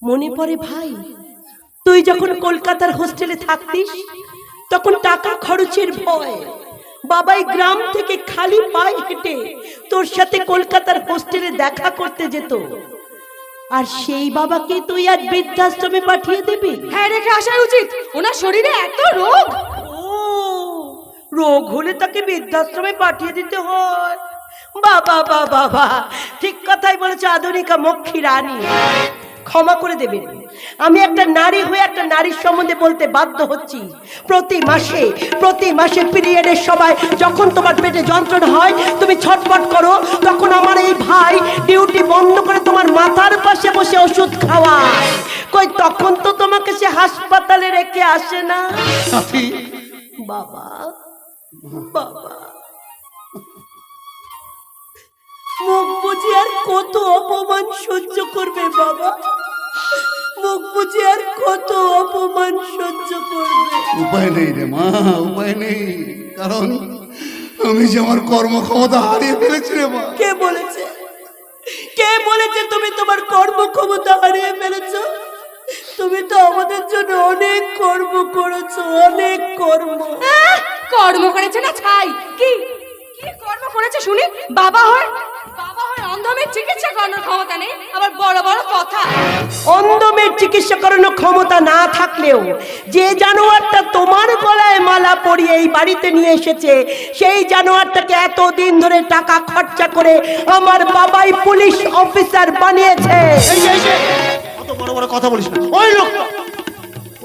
মনে পড়ে ভাই, তুই যখন কলকাতার হোস্টেলে থাকতিস তখন টাকা খরচের ভয় বাবাই গ্রাম থেকে খালি পায়ে হেঁটে তোর সাথে কলকাতার হোস্টেলে দেখা করতে যেত। আর সেই বাবাকে তুই আজ বৃদ্ধাশ্রমে পাঠিয়ে দিবি? হ্যাঁ, রেখে আসাই উচিত। ওনার শরীরে এত রোগ। ও, রোগ হলে তাকে বৃদ্ধাশ্রমে পাঠিয়ে দিতে হয়? বাবা বাবা বাবা, ঠিক কথাই বলেছে আধুনিকা মক্ষী রানী। ক্ষমা করে দেবেন, আমি একটা নারী হয়ে একটা নারীর সম্বন্ধে বলতে বাধ্য হচ্ছি। প্রতি মাসে পিরিয়ডের সময় যখন তোমার পেটে যন্ত্রণা হয়, তুমি ছটফট করো, তখন আমার এই ভাই ডিউটি বন্ধ করে তোমার মাথার পাশে বসে ওষুধ খাওয়ায়। কই তখন তো তোমাকে সে হাসপাতালে রেখে আসে না? বাবা বাবা, মুখ বুঝে আর কত অপমান সহ্য করবে বাবা? মুখ বুঝে আর কত অপমান সহ্য করবে? উপায় নেই রে মা, উপায় নেই। কারণ আমি যে আমার কর্মক্ষমতা হারিয়ে ফেলেছি রে মা। কে বলেছে তুমি তোমার কর্মক্ষমতা হারিয়ে ফেলেছো? তুমি তো আমাদের জন্য অনেক কর্ম করেছো, অনেক কর্ম। কর্ম করেছে না ছাই? কি কি কর্ম করেছে শুনি? বাবা হয় অন্ধমের চিকিৎসা করানোর ক্ষমতা নেই, আবার বড় বড় কথা। অন্ধমের চিকিৎসা করানোর ক্ষমতা না থাকলেও যে জানোয়ারটা তোমার গলায় মালা পরিয়ে এই বাড়িতে নিয়ে এসেছে, সেই জানোয়ারটাকে এতদিন ধরে টাকা খরচা করে আমার বাবাই পুলিশ অফিসার বানিয়েছে। অত বড় বড় কথা বলিস না।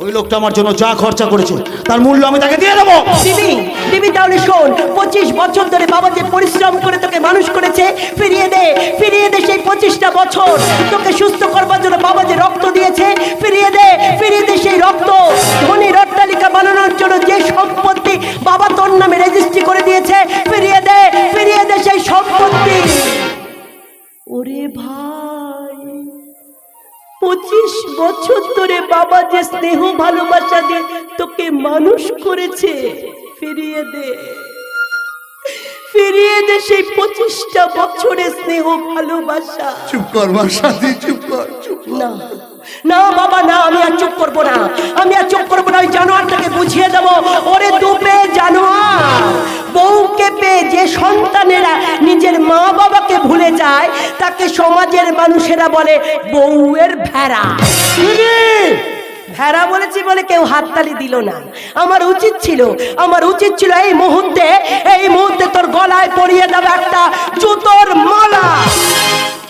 ওই লোকটা আমার জন্য যা খরচা করেছে তার মূল্য আমি তাকে দিয়ে দেবো। দিবি তাহলে শোন, 25 বছর ধরে বাবা যে পরিশ্রম করে তোকে মানুষ করেছে, ফিরিয়ে দে সেই 25টা বছর। তোকে সুস্থ করবার জন্য বাবা যে রক্ত দিয়েছে, ফিরিয়ে দে সেই রক্ত। ধনী অট্টালিকা বানানোর জন্য যে সম্পত্তি বাবা তোর নামে রেজিস্ট্রি করে দিয়েছে, ফিরিয়ে দে সেই সম্পত্তি। ওরে ভাই, 25 বছর ধরে বাবা যে স্নেহ ভালোবাসা দিয়ে তোকে মানুষ করেছে, ফিরিয়ে দে সেই 25টা বছরের স্নেহ ভালোবাসা। চুপ কর মা, সাথী চুপ কর। না বাবা না, আমি আর চুপ করবো না। ওই জানোয়ারটাকে বুঝিয়ে দেবো। ওরে দুপে জানোয়ার, বউকে পেয়ে যে সন্তানেরা নিজের মা বাবাকে ভুলে যায়, তাকে সমাজের মানুষেরা বলে বউয়ের ভেড়া। ভেড়া বলেছি বলে কেউ হাততালি দিল না। আমার উচিত ছিল এই মুহূর্তে তোর গলায় পরিয়ে দেবে একটা জুতোর মালা।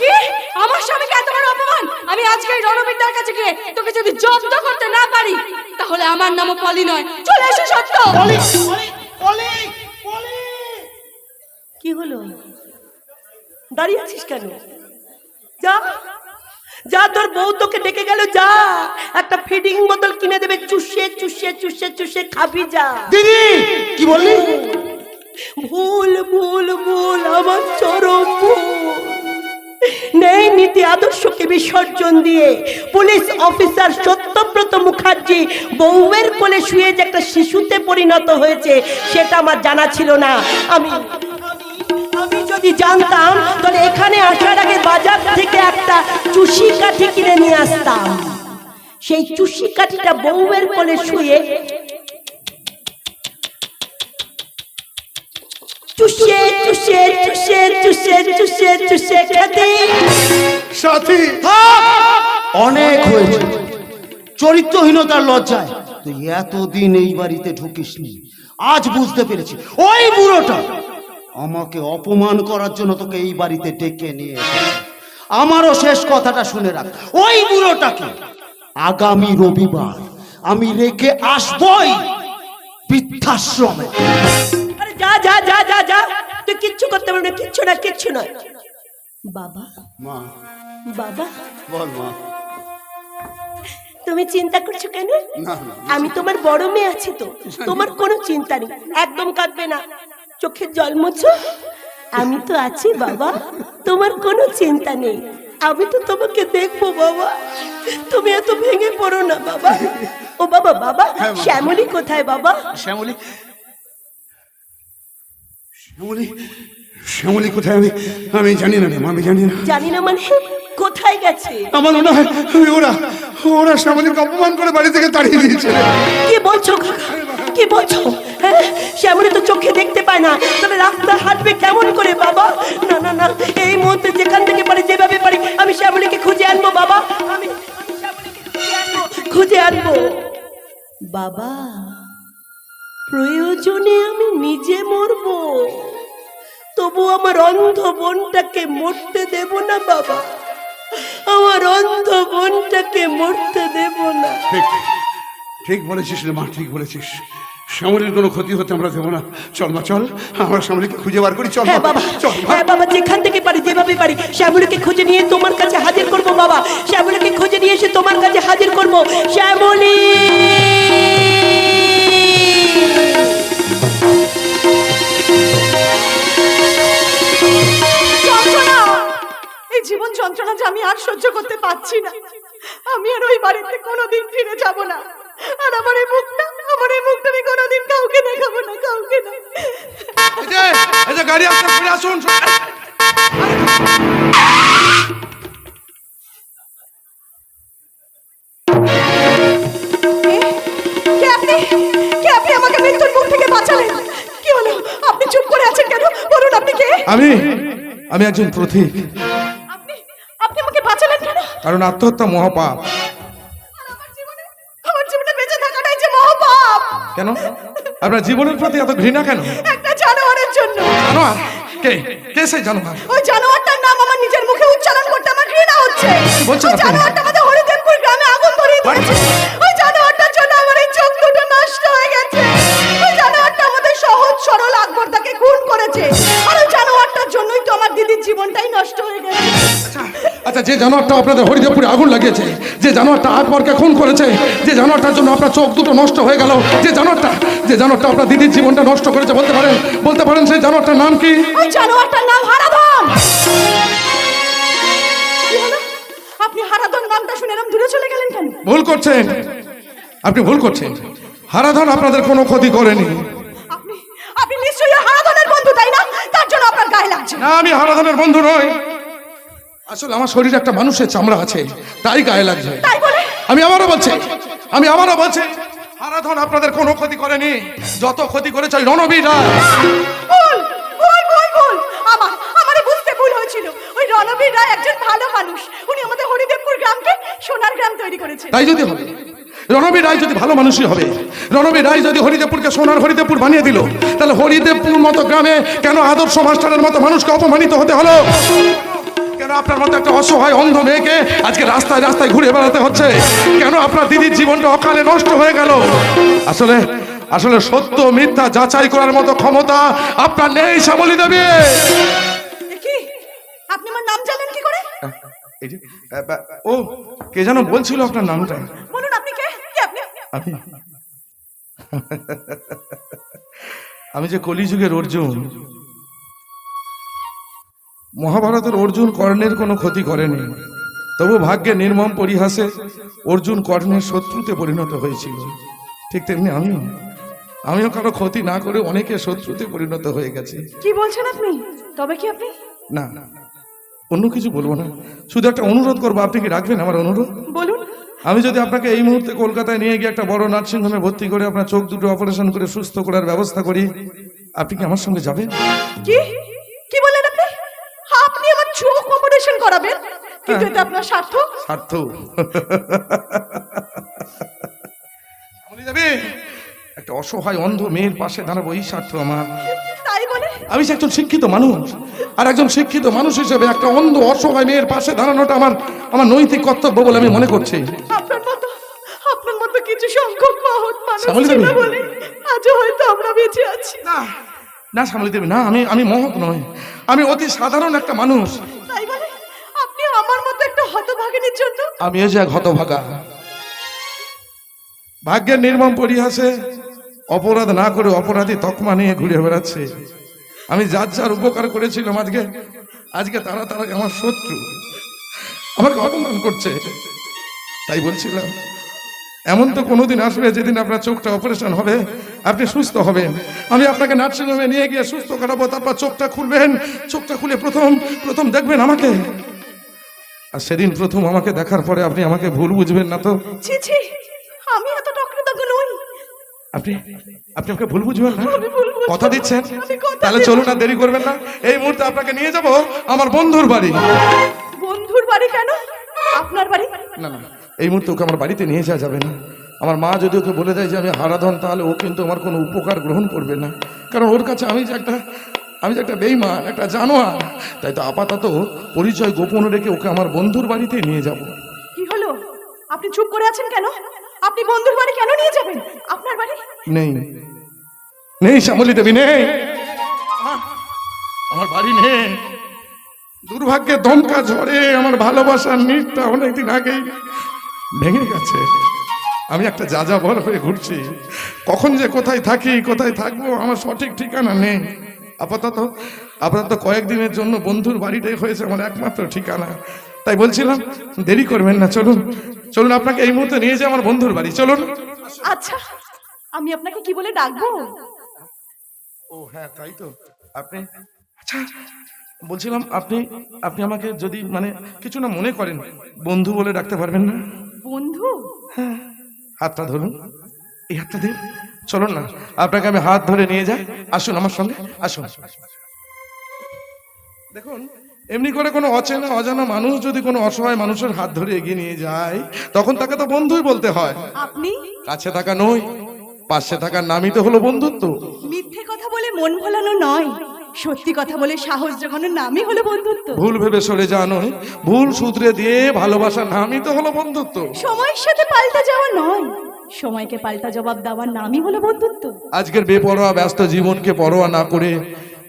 কি? আমার স্বামীকে এত বড় অপমান! আমি আজকে রণবীরদার কাছে গিয়ে তোকে যদি জব্দ করতে না পারি, তাহলে আমার নামও পলি নয়। চলে এসো সত্য। কি হলো? দাঁড়িয়ে আছিস কেন? যা, তোর বউ তোকে ডেকে গেল, যা একটা ফিডিং বোতল কিনে দেবে, চুষে খাবি। যা। দিদি কি বললি? ভুল আমার চরম ভুল। নেই নীতি আদর্শকে বিসর্জন দিয়ে পুলিশ অফিসার সত্যব্রত মুখার্জি বউয়ের কোলে শুয়ে যে একটা শিশুতে পরিণত হয়েছে, সেটা আমার জানা ছিল না। আমি যদি জানতাম তাহলে এখানে আসার আগে বাজার থেকে একটা চুষি কাঠি কিনে নিয়ে আসতাম। সেই চুষি কাঠিটা বউয়ের কোলে শুয়ে চুষে খেতে। সাথী অনেক হয়েছে। চরিত্রহীনতার লজ্জায় তুই এতদিন এই বাড়িতে ঢুকিসনি। আজ বুঝতে পেরেছি ওই বুড়োটা আমাকে অপমান করার জন্য তোকে এই বাড়িতে ডেকে নিয়ে এসেছে। আমারও শেষ কথাটা শুনে রাখ, ওই বুড়োটাকে আগামী রবিবার আমি রেখে আসবই বৃদ্ধাশ্রমে। আরে যা, তুই কিচ্ছু করতে পারবি না, কিচ্ছু নয়। বাবা বল মা, তুমি চিন্তা করছো কেন? না আমি তোমার বড় মেয়ে আছি তো, তোমার কোনো চিন্তা নেই। একদম কাঁদবে না, চোখের জল মুছো। আমি তো আছি বাবা, তোমার কোনো চিন্তা নেই। আমি তো তোমাকে দেখবো বাবা, তুমি এত ভেঙে পড়ো না বাবা। ও বাবা, শ্যামলী কোথায় বাবা? শ্যামলী কোথায়? আমি জানি না রে মা, আমি জানি না। জানি না মানে? কোথায় গেছে? আমার মনে হয় ওরা ওরা শ্যামলীকে অপমান করে বাড়ি থেকে তাড়িয়ে দিয়েছে। কি বলছো কাকা? কি বলছো? হ্যাঁ, শ্যামলী তো চোখে দেখতে পায় না, তবে রাস্তায় হাঁটবে কেমন করে বাবা? না না না, এই মুহূর্তে যেখান থেকে পারি, যেভাবে পারি, আমি শ্যামলীকে খুঁজে আনবো বাবা। আমি শ্যামলীকে খুঁজে আনবো বাবা। প্রয়োজনে আমি নিজে মরবো, তবু আমার অন্ধ বোনটাকে মরতে দেব না বাবা। আমার অন্ধ বোনটাকে মরতে দেব না। ঠিক ঠিক বলেছিস রে মা, ঠিক বলেছিস। শ্যামলীর কোনো ক্ষতি হতে আমরা দেবো না। চল মা, চল, আমরা শ্যামলীকে খুঁজে বার করি। চল হ্যাঁ বাবা, চল মা। হ্যাঁ বাবা, যেখান থেকে পারি, যেভাবে পারি, শ্যামলীকে খুঁজে নিয়ে তোমার কাছে হাজির করব বাবা। শ্যামলীকে খুঁজে নিয়ে এসে তোমার কাছে হাজির করব। শ্যামলী, যন্ত্রণা, এই জীবন যন্ত্রণা যে আমি আর সহ্য করতে পারছি না। আমি আর ওই বাড়িতে কোনোদিন ফিরে যাব না। আর আমার এই মুখটা আমি কোনোদিন কাউকে দেখাবো না, কাউকে না। এই যে গাড়ি আপনার ফিরে আসুন। কে আপনি? কে আপনি? আমাকে মৃত্যুর মুখ থেকে বাঁচালেন। কি হলো? আপনি চুপ করে আছেন কেন? বলুন আপনি কে? আমি একজন পথিক। আপনি আপনি আমাকে বাঁচালেন কেন? কারণ আত্মহত্যা মহাপাপ। আর আমার জীবনে বেঁচে থাকাটাই যে মহাপাপ। কেন আপনার জীবনের প্রতি এত ঘৃণা কেন? একটা জানোয়ারের জন্য। জানোয়ার? কে কে সেই জানোয়ার? ওই জানোয়ারটার নাম আমার নিজের মুখে উচ্চারণ করতে আমার ঘৃণা হচ্ছে। বলছেন ওই আপনি? জানোয়ারটা আমাদের হরিদেবপুর গ্রামে আগুন ধরিয়ে দিয়েছে। ওই জানোয়ারটার জন্য আমার এই চোখ দুটো নষ্ট হয়ে গেছে। ওই জানোয়ারটা আমাদের সহজ সরল আকবরদাকে খুন করেছে। আর ওই জানোয়ারটার জন্যই তো আমার দিদির জীবনটাই নষ্ট হয়ে গেছে। আচ্ছা, যে জানোয়ারটা আপনাদের হরিদেবপুরে আগুন লাগিয়েছে, যে জানোয়ারটা আকবরকে খুন করেছে, যে জানোয়ারটার জন্য আপনার চোখ দুটো নষ্ট হয়ে গেল, যে জানোয়ারটা আপনার দিদির জীবনটা নষ্ট করেছে, বলতে পারেন সেই জানোয়ারটার নাম কি? ওই জানোয়ারটার নাম হারাধন। কি হলো? আপনি হারাধন নামটা শুনে এরকম দূরে চলে গেলেন কেন? ভুল করছেন, আপনি ভুল করছেন। হারাধন আপনাদের কোনো ক্ষতি করেনি। আপনি আপনি নিশ্চয়ই হারাধনের বন্ধু, তাই না? তার জন্য আপনার গায়ে লাগছে। না, আমি হারাধনের বন্ধু নই। আসলে আমার শরীরে একটা মানুষের চামড়া আছে, তাই গায়ে লাগছে। তাই বলে আমি আবারও বলছি হারাধন আপনাদের কোনো ক্ষতি করেনি। যত ক্ষতি করেছে ওই রণবীর রায়। ভুল ভুল ভুল ভুল। আমারই বুঝতে ভুল হয়েছিল। ওই রণবীর রায় একজন ভালো মানুষ। উনি আমাদের হরিদেবপুর গ্রামকে সোনার গ্রাম তৈরি করেছেন। তাই যদি হবে, রণবীর রায় যদি ভালো মানুষই হবে, রণবীর রায় যদি হরিদেবপুরকে সোনার হরিদেবপুর বানিয়ে দিল, তাহলে হরিদেবপুর মতো গ্রামে কেন আদর্শ মাস্টারের মতো মানুষকে অপমানিত হতে হলো? কেন আপনার মতো একটা অসহায় অন্ধ মেয়েকে আজকে রাস্তায় রাস্তায় ঘুরে বেড়াতে হচ্ছে? কেন আপনার দিদির জীবনটা অকালে নষ্ট হয়ে গেল? আসলে সত্য মিথ্যা যাচাই করার মতো ক্ষমতা আপনার নেই শ্যামলী দেবী। কি? আপনি আমার নাম জানেন কি করে? ও কে যেন বলছিল আপনার নামটা? বলুন আপনি কে? কে আপনি? আমি যে কলিযুগের অর্জুন। মহাভারতের অর্জুন কর্ণের কোনো ক্ষতি করেনি, তবু ভাগ্যে নির্মম পরিহাসে অর্জুন কর্ণের শত্রুতে পরিণত হয়েছিল। ঠিক তেমনি আমিও কারো ক্ষতি না করে অনেকে শত্রুতে পরিণত হয়ে গেছে। কি বলছেন আপনি? তবে কি আপনি? না, অন্য কিছু বলবো না, শুধু একটা অনুরোধ করবো। আপনি কি রাখবেন আমার অনুরোধ? বলুন। আমি যদি আপনাকে এই মুহূর্তে কলকাতায় নিয়ে গিয়ে একটা বড় নার্সিংহোমে ভর্তি করে আপনার চোখ দুটো অপারেশন করে সুস্থ করার ব্যবস্থা করি, আপনি কি আমার সঙ্গে যাবেন? কি কি বললেন আপনি? আপনি আমার চোখ অপারেশন করাবেন? কিন্তু এটা আপনার স্বার্থ। একটা অসহায় অন্ধ মেয়ের পাশে দাঁড়াবো, এই স্বার্থ আমার। তাই বলে আমি একজন শিক্ষিত মানুষ, আর একজন শিক্ষিত মানুষ হিসেবে একটা অন্ধ অসহায় মেয়ের পাশে দাঁড়ানোটা আমার নৈতিক কর্তব্য বলে আমি মনে করছি। আপনার মতো কিছু সংখ্যক মহৎ মানুষ শ্যামলী ছিল দেবী। বলে আজও হয়তো আমরা বেঁচে আছি। না শ্যামলী দেবী, না, আমি মহৎ নয়, আমি অতি সাধারণ একটা মানুষ। তাই বলে আপনি আমার মতো একটা হতভাগিনীর জন্য? আমি এই যে এক হতভাগা, ভাগ্যের নির্মম পরিহাসে অপরাধ না করে অপরাধী তকমা নিয়ে ঘুরে বেড়াচ্ছে। আমি যার উপকার করেছিলাম আজকে তারা আমার শত্রু, আমাকে অপমান করছে। তাই বলছিলাম, এমন তো কোনোদিন আসবে যেদিন আপনার চোখটা অপারেশন হবে, আপনি সুস্থ হবেন, আমি আপনাকে নার্সিংহোমে নিয়ে গিয়ে সুস্থ করাবো, তারপর চোখটা খুলবেন, চোখটা খুলে প্রথম দেখবেন আমাকে। আর সেদিন প্রথম আমাকে দেখার পরে আপনি আমাকে ভুল বুঝবেন না তো? ছি ছি, আমি এত টকরদক নই। আপনি আপনি আমাকে ভুল বুঝবেন না? আমি ভুল বুঝবো কথা দিচ্ছেন? আমি কথা তাহলে দিচ্ছি। চলুন, না দেরি করবেন না, এই মুহূর্তে আপনাকে নিয়ে যাব আমার বন্ধুর বাড়ি। বন্ধুর বাড়ি কেন? আপনার বাড়ি? না না, এই মুহূর্তে ওকে আমার বাড়িতে নিয়ে যাওয়া যাবে না। আমার মা যদি ওকে বলে দেয় যে আমি হারাধন, তাহলে ও কিন্তু আমার কোনো উপকার গ্রহণ করবে না, কারণ ওর কাছে আমি যে একটা বেইমান, একটা জানোয়ার। তাই তো আপাতত পরিচয় গোপন রেখে ওকে আমার বন্ধুর বাড়িতে নিয়ে যাব। কি হলো? আপনি চুপ করে আছেন কেন? আপনি বন্ধুর বাড়ি কেন নিয়ে যাবেন? আপনার বাড়ি? নেই নেই শ্যামলী দেবী, নেই, আমার বাড়ি নেই। দুর্ভাগ্যের দমকা ঝড়ে আমার ভালোবাসার নীড়টা অনেকদিন আগেই ভেঙে গেছে। আমি একটা যাযাবর হয়ে ঘুরছি, কখন যে কোথায় থাকি কোথায় থাকবো আমার সঠিক ঠিকানা নেই। আপাতত কয়েকদিনের জন্য বন্ধুর বাড়িটাই হয়েছে আমার একমাত্র ঠিকানা। তাই বলছিলাম দেরি করবেন না, চলুন চলুন, আপনাকে এই মুহূর্তে নিয়ে যাই আমার বন্ধুর বাড়ি, চলুন। আচ্ছা, আমি আপনাকে কি বলে ডাকবো? ও হ্যাঁ, তাই তো। আপনি, আচ্ছা বলছিলাম, আপনি আমাকে যদি মানে কিছু না মনে করেন, বন্ধু বলে ডাকতে পারবেন না? বন্ধু? হাতটা ধরুন, এই হাতটা দিন, চলুন না, আপনাকে আমি হাত ধরে নিয়ে যাই, আসুন আমার সঙ্গে, আসুন। দেখুন, এমনি করে কোনো অচেনা অজানা মানুষ যদি কোনো অসহায় মানুষের হাত ধরে এগিয়ে নিয়ে যায়, তখন তাকে তো বন্ধুই বলতে হয়। আপনি? কাছে থাকা নয়, পাশে থাকার নামই তো হলো বন্ধুত্ব। মিথ্যে কথা বলে মন ভোলানো নয়, সত্যি কথা বলে সাহস জোগানোর নামই হলো বন্ধুত্ব। ভুল ভেবে সরে যাওয়া নয়, ভুল শুধরে দিয়ে ভালোবাসার নামই তো হলো বন্ধুত্ব। সময়ের সাথে পাল্টা যাওয়া নয়, সময়কে পাল্টা জবাব দেওয়ার নামই হলো বন্ধুত্ব। আজকের বেপরোয়া ব্যস্ত জীবনকে পরোয়া না করে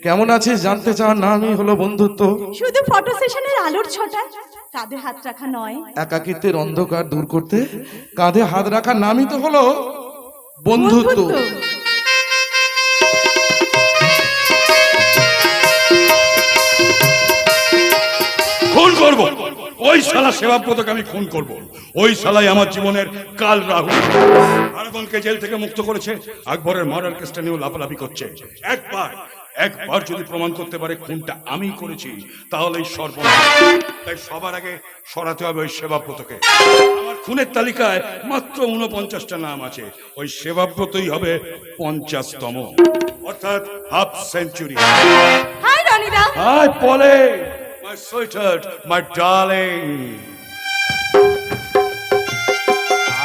কেমন আছিস জানতে চাওয়ার নামই হলো বন্ধুত্ব। শুধু ফটো সেশনের আলোর ছটায় কাঁধে হাত রাখা নয়, একাকিত্বের অন্ধকার দূর করতে কাঁধে হাত রাখার নামই তো হলো বন্ধুত্ব। খুন করব, ওই শালা সেবাব্রতকে আমি খুন করব। ওই শালাই আমার জীবনের কাল রাহু। হারাধনকে জেল থেকে মুক্ত করেছে, আকবরের মার্ডার কেসটা নিয়েও লাফালাফি করছে। একবার যদি প্রমাণ করতে পারে খুনটা আমি করেছি, তাহলে সর্বনাশ। তাই সবার আগে সরাতে হবে ওই সেবাব্রতকে। আমার খুনের তালিকায় মাত্র 49টা নাম আছে, ওই সেবাব্রতই হবে 50তম, অর্থাৎ হাফ সেঞ্চুরি। হাই রনিদা। হাই পলে, my sweetheart, my darling.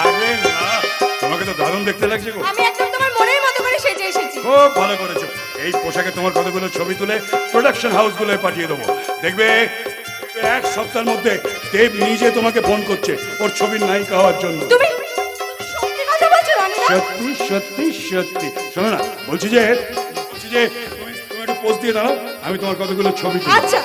আরে না, তোমাকে তো দারুণ দেখতে লাগছে গো। আমি একদম তোমার মনের মতো করে সেজে এসেছি। খুব ভালো করেছো। এই পোশাকে তোমার কতগুলো ছবি তুলে প্রোডাকশন হাউসগুলোয় পাঠিয়ে দেবো। দেখবে এক সপ্তাহের মধ্যে দেব নিজে তোমাকে ফোন করছে ওর ছবির নায়িকা হওয়ার জন্য। তুমি সত্যি কথা বলছো রনিদা? সত্যি সত্যি সত্যি। শোনো না, বলছি যে তুমি একটু পোজ দিয়ে দাও, আমি তোমার কতগুলো ছবি তুলি। আচ্ছা।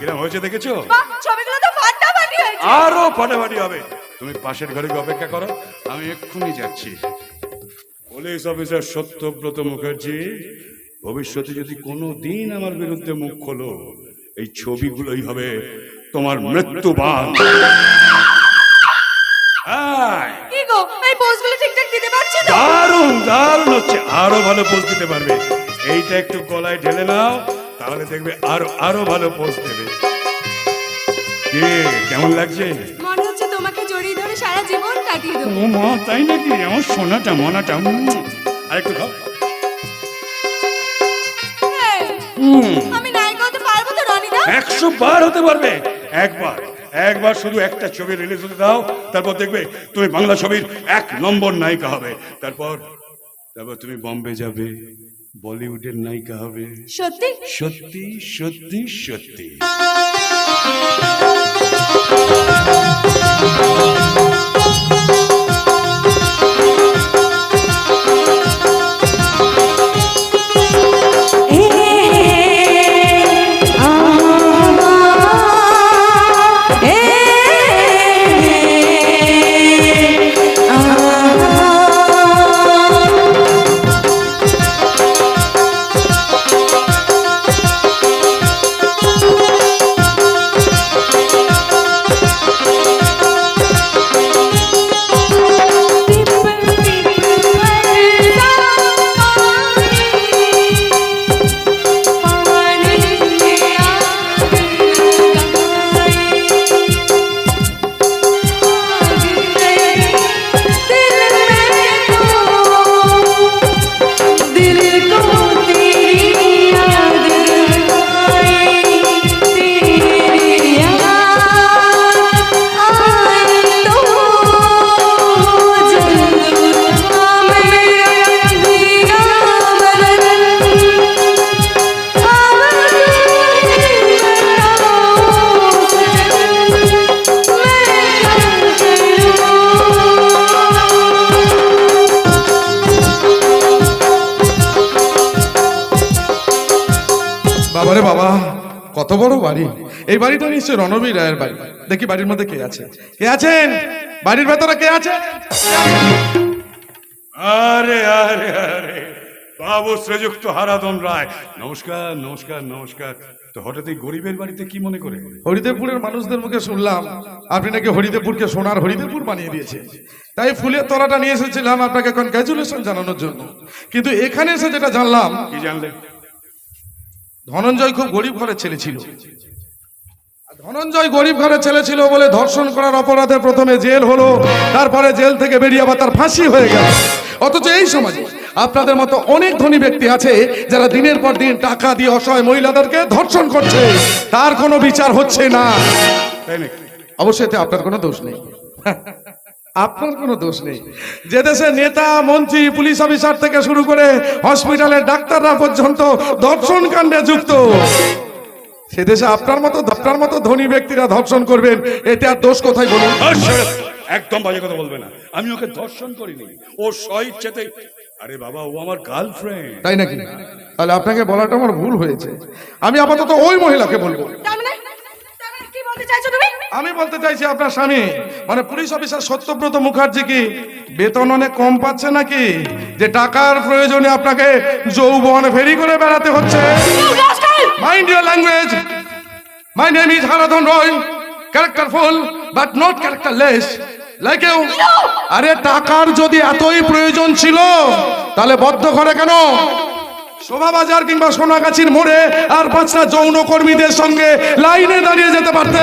কিরম হয়েছে দেখেছো? বাহ, ছবিগুলো তো ফাটাফাটি হয়েছে। আরো ফাটাফাটি হবে। তুমি পাশের ঘরে গিয়ে অপেক্ষা করো, আমি এক্ষুনি যাচ্ছি। পুলিশ অফিসার সত্যব্রত মুখার্জি, ভবিষ্যতে যদি কোনো দিন আমার বিরুদ্ধে মুখ খোলো, এই ছবিগুলোই হবে তোমার মৃত্যুবাণ। কি গো, এই পোজগুলো ঠিকঠাক দিতে পারছি তো? দারুণ দারুণ হচ্ছে, আরো ভালো পোজ দিতে পারবে। এইটা একটু গলায় ঢেলে নাও, তাহলে দেখবে আরো ভালো পোজ দেবে। কেমন লাগছে? মনে হচ্ছে তোমাকে জড়িয়ে ধরে সারা জীবন কাটিয়ে দেবো। ও মা, তাই নাকি? আমার সোনাটা মনাটা। আরেকটু খাও। আমি নায়িকা হতে পারবো তো রনিদা? 100 বার হতে পারবে। একবার শুধু একটা ছবি রিলিজ হতে দাও, তারপর দেখবে তুমি বাংলা ছবির 1 নম্বর নায়িকা হবে। তারপর তুমি বম্বে যাবে, বলিউডের নায়িকা হবে। সত্যি সত্যি সত্যি সত্যি। কত বড় বাড়ি! এই বাড়িটা নিশ্চয়ই রণবীর রায়ের বাড়ি। দেখি বাড়ির মধ্যে কে আছে। কে আছেন বাড়ির ভেতরে? কে আছে? আরে আরে আরে, বাবু শ্রীযুক্ত হারাধন রায়, নমস্কার নমস্কার নমস্কার। তো হঠাৎ এই গরিবের বাড়িতে কি মনে করে? হরিদেবপুরের মানুষদের মুখে শুনলাম আপনি নাকি হরিদেবপুরকে সোনার হরিদেবপুর বানিয়ে দিয়েছেন, তাই ফুলের তলাটা নিয়ে এসেছিলাম আপনাকে কনগ্রাচুলেশন জানানোর জন্য। কিন্তু এখানে এসে যেটা জানলাম, কি জানলে? ধনঞ্জয় খুব গরিব ঘরের ছেলে ছিল। ধনঞ্জয় গরিব ঘরের ছেলে ছিল বলে ধর্ষণ করার অপরাধে প্রথমে জেল হলো, তারপরে জেল থেকে বেরিয়ে আবার তার ফাঁসি হয়ে গেল। অথচ এই সমাজে আপনাদের মতো অনেক ধনী ব্যক্তি আছে যারা দিনের পর দিন টাকা দিয়ে অসহায় মহিলাদেরকে ধর্ষণ করছে, তার কোনো বিচার হচ্ছে না। তাই নাকি? অবশ্যই এতে আপনার কোনো দোষ নেই, আপনার কোনো দোষ নেই। যে দেশে নেতা মন্ত্রী পুলিশ অফিসার থেকে শুরু করে হসপিটালের ডাক্তাররা পর্যন্ত ধর্ষণ কাণ্ডে যুক্ত, সে দেশে আপনার মতো ধনী ব্যক্তিরা ধর্ষণ করবেন, এতে আর দোষ কোথায় বলুন? একদম বাজে কথা বলবে না। আমি ওকে ধর্ষণ করিনি, ও স্বইচ্ছাতে। আরে বাবা, ও আমার গার্লফ্রেন্ড। তাই নাকি? তাহলে আপনাকে বলাটা আমার ভুল হয়েছে। আমি আপাতত ওই মহিলাকে বলবো। তার মানে কি বলতে চাইছো তুমি? আমি বলতে চাইছি আপনার স্বামী মানে পুলিশ অফিসার সত্যব্রত মুখার্জি কি বেতন অনেক কম পাচ্ছে নাকি, যে টাকার প্রয়োজনে আপনাকে যৌবন ফেরি করে বেড়াতে হচ্ছে? Mind your language. My name is Haradhan Roy, characterful but not characterless like you. আরে টাকার যদি এতই প্রয়োজন ছিল তাহলে বদ্ধ ঘরে কেন শোভাবাজার কিংবা সোনাগাছির মোড়ে আর 5টা যৌন কর্মীদের সঙ্গে লাইনে দাঁড়িয়ে যেতে পারতে,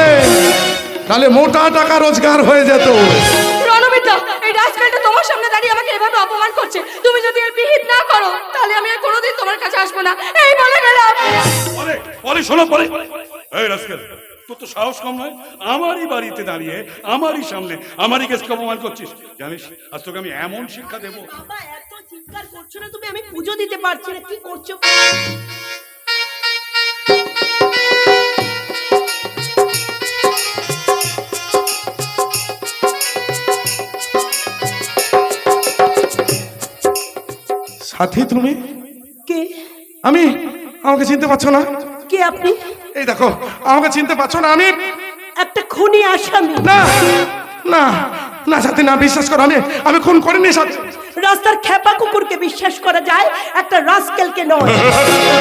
তাহলে মোটা টাকা রোজগার হয়ে যেত। রণবিদ্যা, এই রাজকালটা তোমার সামনে দাঁড়িয়ে আমাকে এভাবে অপমান করছে। তুমি যদি এর বিহিত না করো তাহলে আমি আর কোনোদিন তোমার কাছে আসবো না, এই বলে গেলাম। বলে শোনো, বলে এই রাস্কেল, তোর তো সাহস কম নয়। আমারই বাড়িতে দাঁড়িয়ে আমারই সামনে আমারই কেসকে অপমান করছিস। জানিস আজ তোকে আমি এমন শিক্ষা দেবো। বাবা এত চিৎকার করছো না তুমি, আমি পুজো দিতে পারছি না। কি করছো? সাথী তুমি? কে? আমি? আমাকে চিনতে পারছো না? কে আপনি? এই দেখো, আমাকে চিনতে পারছো না? আমি একটা খুনি আসামি। না না না সাথী, না, বিশ্বাস করো, আমি খুন করিনি সাথী। রাস্তার খেপা কুকুরকে বিশ্বাস করা যায়, একটা রাস্কেলকে নয়।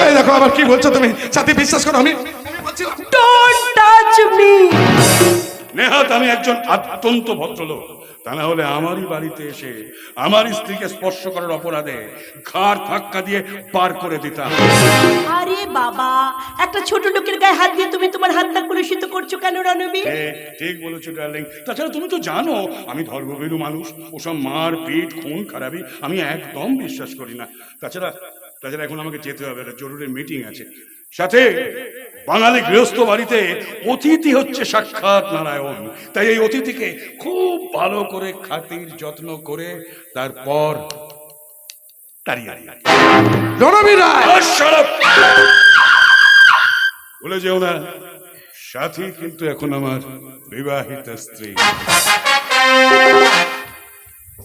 এই দেখো আবার কি বলছো তুমি সাথী, বিশ্বাস করো, আমি বলছিলাম। Don't touch me. নেহাত আমি একজন অত্যন্ত ভদ্রলোক, তা না হলে আমারই বাড়িতে এসে আমার স্ত্রীকে স্পর্শ করার অপরাধে ঘাড় ধাক্কা দিয়ে পার করে দিতাম। আরে বাবা, একটা ছোট লোকের গায়ে হাত দিয়ে তুমি তোমার হাতটা কলুষিত করছো কেন রণবীর? ঠিক বলেছো ডার্লিং। তাছাড়া তুমি তো জানো আমি ধর্মভীরু মানুষ, ওসব মার পিট খুন খারাপি আমি একদম বিশ্বাস করি না। তাছাড়া এখন আমাকে যেতে হবে, একটা জরুরি মিটিং আছে। সাথে বাঙালি গৃহস্থ বাড়িতে অতিথি হচ্ছে সাক্ষাৎ নারায়ণ, তাই এই অতিথিকে খুব ভালো করে খাতির যত্ন করে তারপর রণবীর রায়, বলে যেও না, সাথী কিন্তু এখন আমার বিবাহিত স্ত্রী।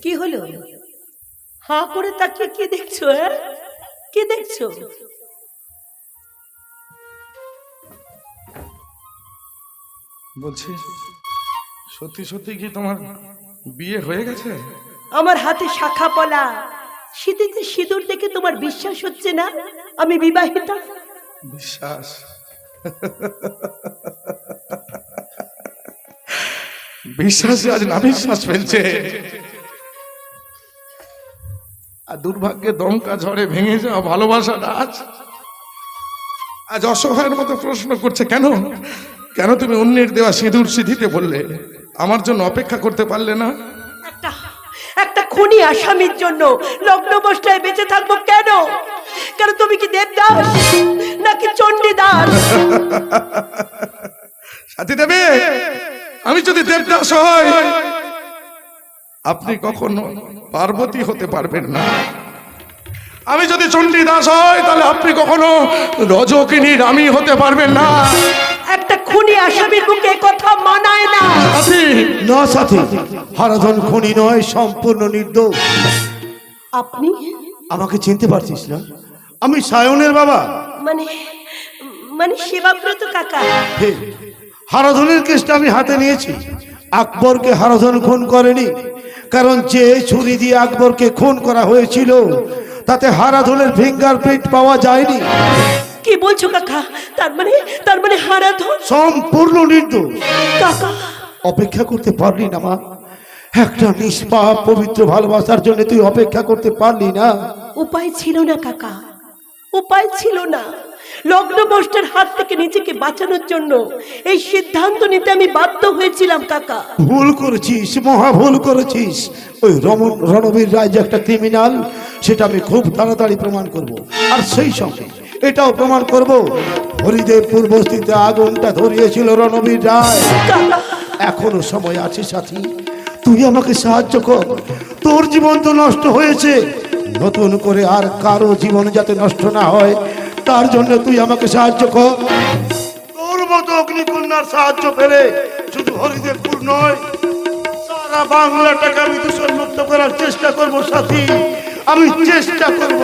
কি হলো? হাঁ করে তাকিয়ে কি দেখছো? কি দেখছো? বলছি সত্যি সত্যি কি তোমার বিয়ে হয়ে গেছে? আমার হাতে শাখা পলা, শীতেতে সিঁদুর দেখে তোমার বিশ্বাস হচ্ছে না আমি বিবাহিতা? বিশ্বাস? বিশ্বাস আজ না বিশ্বাস ফেলছে, আর দুর্ভাগ্যে দমকা ঝড়ে ভেঙে যাওয়া ভালোবাসাটা আজ অসহায়ের মতো প্রশ্ন করছে, কেন কেন তুমি অন্যের দেওয়া সিঁদুর সিঁথিতে বললে? আমার জন্য অপেক্ষা করতে পারলে না? একটা খুনি আসামির জন্য লগ্ন অবস্থায় বেঁচে থাকবো কেন? কেন তুমি কি দেবদাস নাকি চণ্ডীদাস? সাথী দেবে, আমি যদি দেবদাস হই আপনি কখনো পার্বতী হতে পারবেন না। আমি যদি চণ্ডীদাস হই তাহলে আপনি কখনো রজকিনী রানী হতে পারবেন না। একটা খুনি আসামির মুখে কথা মানায় না। না সাথী, হারাধন খুনি নয়, সম্পূর্ণ নির্দোষ। আপনি আমাকে চিনতে পারছিস না? আমি সায়নের বাবা। মানে সেবাব্রত কাকা। হে, হারাধনের কেসটা আমি হাতে নিয়েছি। আকবরকে হারাধন খুন করেনি, কারণ যে ছুরি দিয়ে আকবরকে খুন করা হয়েছিল তাতে হারাধনের ফিঙ্গারপ্রিন্ট পাওয়া যায়নি। কি বলছো কাকা? তার মানে হারাধন সম্পূর্ণ নির্দোষ। কাকা অপেক্ষা করতে পারলি না মা? একটা নিষ্পাপ পবিত্র ভালোবাসার জন্য তুই অপেক্ষা করতে পারলি না? উপায় ছিল না কাকা, উপায় ছিল না। লগ্নভ্রষ্টের হাত থেকে নিজেকে বাঁচানোর জন্য এই সিদ্ধান্ত নিতে আমি বাধ্য হয়েছিলাম কাকা। ভুল করেছিস, মহা ভুল করেছিস। ওই রণবীর রায় যে একটা ক্রিমিনাল, সেটা আমি খুব তাড়াতাড়ি প্রমাণ করব। আর সেই সঙ্গে এটাও প্রমাণ করব, হরিদেবপুর বস্তিতে আগুনটা ধরিয়েছিল রণবীর রায়। কাকা এখনো সময় আছে সাথী, তুই আমাকে সাহায্য কর। তোর জীবন তো নষ্ট হয়েছে, নতুন করে আর কারো জীবন যাতে নষ্ট না হয় তার জন্য তুই আমাকে সাহায্য কর। তোর মতো অগ্নিকন্যার সাহায্য পেলে শুধু হরিদেবপুর নয়, সারা বাংলাটাকে আমি দূষণ মুক্ত করার চেষ্টা করব সাথী, আমি চেষ্টা করব।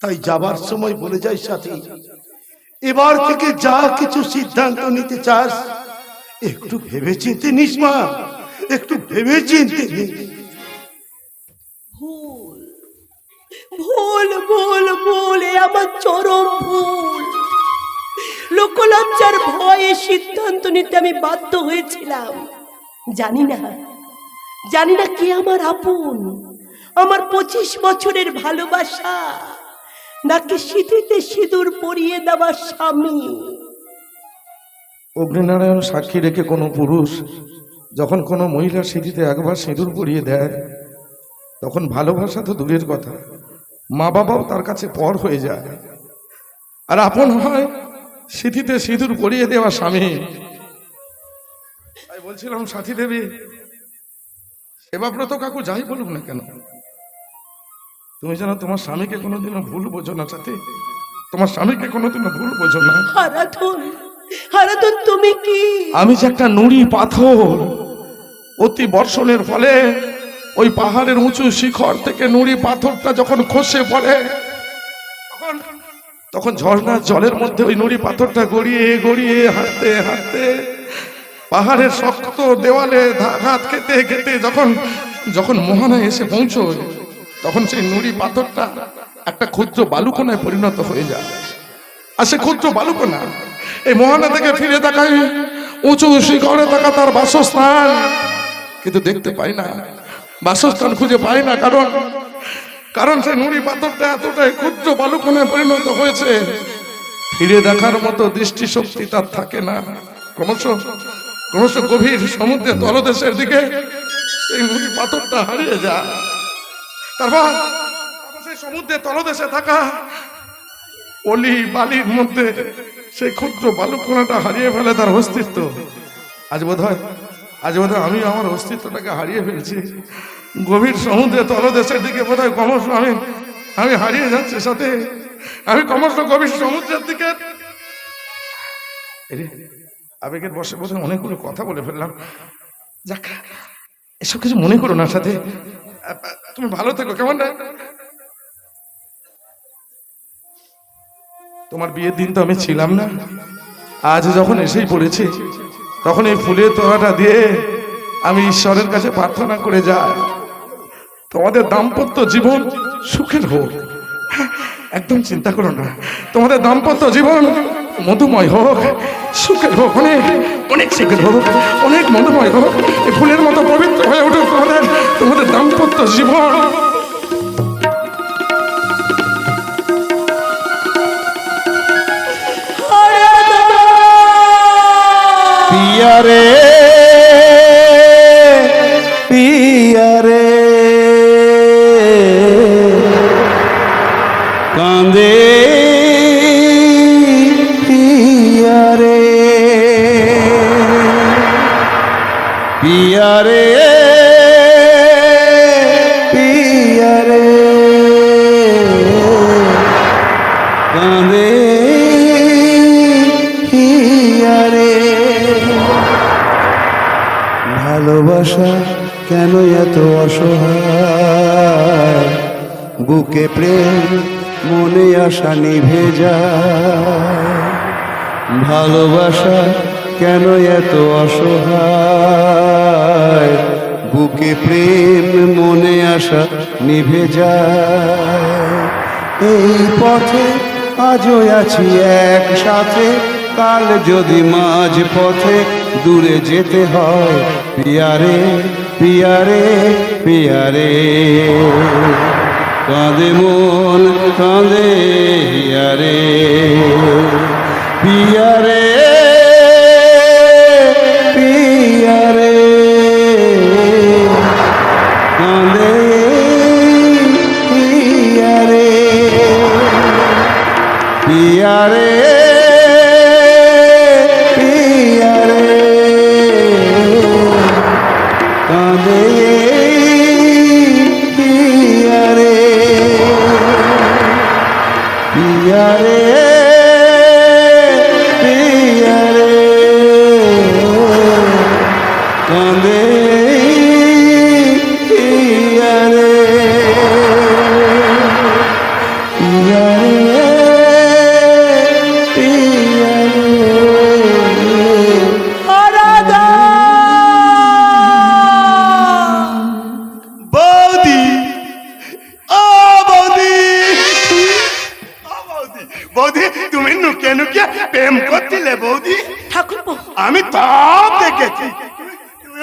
তাই যাবার সময় বলে যাই সাথী, এবার থেকে যা কিছু সিদ্ধান্ত নিতে চাস একটু ভেবে চিনতে নিস মা, একটু ভেবে চিনতে নিস। ভুল ভুল ভুল, এ আমার চরম ভুল। লোকলজ্জার ভয়ে সিদ্ধান্ত নিতে আমি বাধ্য হয়েছিলাম। জানি না কে আমার আপন, আমার 25 বছরের ভালোবাসা নাকি সিঁথিতে সিঁদুর পরিয়ে দেওয়া স্বামী। অগ্নিনারায়ণ সাক্ষী রেখে কোনো পুরুষ যখন কোনো মহিলার সিঁথিতে একবার সিঁদুর পরিয়ে দেয়, তখন ভালোবাসা তো দূরের কথা, মা বাবাও তার কাছে পর হয়ে যায়। আর আপন হয় সিঁথিতে সিঁদুর পরিয়ে দেওয়া স্বামী। তাই বলছিলাম সাথী দেবী, সেবাব্রত কাকু যাই বলুক না কেন, তুমি যেন তোমার স্বামীকে কোনোদিনও ভুল বোঝো না সাথী, তোমার স্বামীকে কোনোদিনও ভুল বোঝো না। হারাধন তুমি কি? আমি যে একটা নুড়ি পাথর, অতি বর্ষণের ফলে ওই পাহাড়ের উঁচু শিখর থেকে নুড়ি পাথরটা যখন খসে পড়ে, তখন ঝর্ণার জলের মধ্যে ওই নুড়ি পাথরটা গড়িয়ে গড়িয়ে হাঁটতে হাঁটতে পাহাড়ের শক্ত দেওয়ালে আঘাত খেতে খেতে যখন মোহনায় এসে পৌঁছয়, তখন সেই নুড়ি পাথরটা একটা ক্ষুদ্র বালুকণায় পরিণত হয়ে যায়। আর সে ক্ষুদ্র বালুকণা এই মোহনা থেকে ফিরে তাকায় উঁচু শিখরে থাকা তার বাসস্থান, কিন্তু দেখতে পাই না, বাসস্থান খুঁজে পাই না। কারণ সেই নুড়ি পাথরটা এতটাই ক্ষুদ্র বালুকণায় পরিণত হয়েছে, ফিরে দেখার মতো দৃষ্টিশক্তি তার থাকে না। ক্রমশ গভীর সমুদ্রের তলদেশের দিকে সেই নুড়ি পাথরটা হারিয়ে যায়। তারপর সেই সমুদ্রের তলদেশে থাকা অলি বালির মধ্যে সেই ক্ষুদ্র বালুকণাটা হারিয়ে ফেলে তার অস্তিত্ব। আজ বোধ হয় আমি আমার অস্তিত্বটাকে হারিয়ে ফেলছি। গভীর সমুদ্রের তলদেশের দিকে বোধ হয় ক্রমশ আমি হারিয়ে যাচ্ছি সাথে, আমি ক্রমশ গভীর সমুদ্রের দিকে। আবেগের বসে বসে অনেকগুলো কথা বলে ফেললাম। যাক, এসব কিছু মনে করো না সাথে, তুমি ভালো থেকো কেমন? তোমার বিয়ের দিন তো আমি ছিলাম না, আজ যখন এসেই পড়েছি তখন এই ফুলের তোড়াটা দিয়ে আমি ঈশ্বরের কাছে প্রার্থনা করে যাই, তোমাদের দাম্পত্য জীবন সুখের হোক। একদম চিন্তা করো না, তোমাদের দাম্পত্য জীবন মধুময় হোক, সুখের হোক, অনেক অনেক সুখের হোক, অনেক মধুময় হোক, এই ফুলের মতো পবিত্র হয়ে উঠুক তোমাদের দাম্পত্য জীবন। পিয়া রে পিয়া রে কাঁদে পিয়া রে পিয়া রে পিয়া রে কাঁদে পিয়া রে। ভালোবাসা কেন এত অসহায়, বুকে প্রেম মনে আশা নিভে যায়। ভালোবাসা কেন এত অসহায়, বুকে প্রেম মনে আশা নিভে যায়। এই পথে আজও আছি একসাথে, কাল যদি মাঝ পথে দূরে যেতে হয়, পিয়ারে পিয়ারে পিয়ারে, কাঁদে মন কাঁদে হিয়ারে, পিয়ারে পিয়ারে, কাঁদে হিয়ারে, পিয়ারে পিয়ারে, কাঁদে পিয়ারে পিয়ারে পিয়ারে, কাঁদে পিয়ারে পিয়ারে আরাধা! বৌদি, ও বৌদি, ও বৌদি, বৌদি তুমি নুকিয়ে নুকিয়ে প্রেম করছিলে বৌদি? ঠাকুরপো, আমি সব দেখেছি। তুমি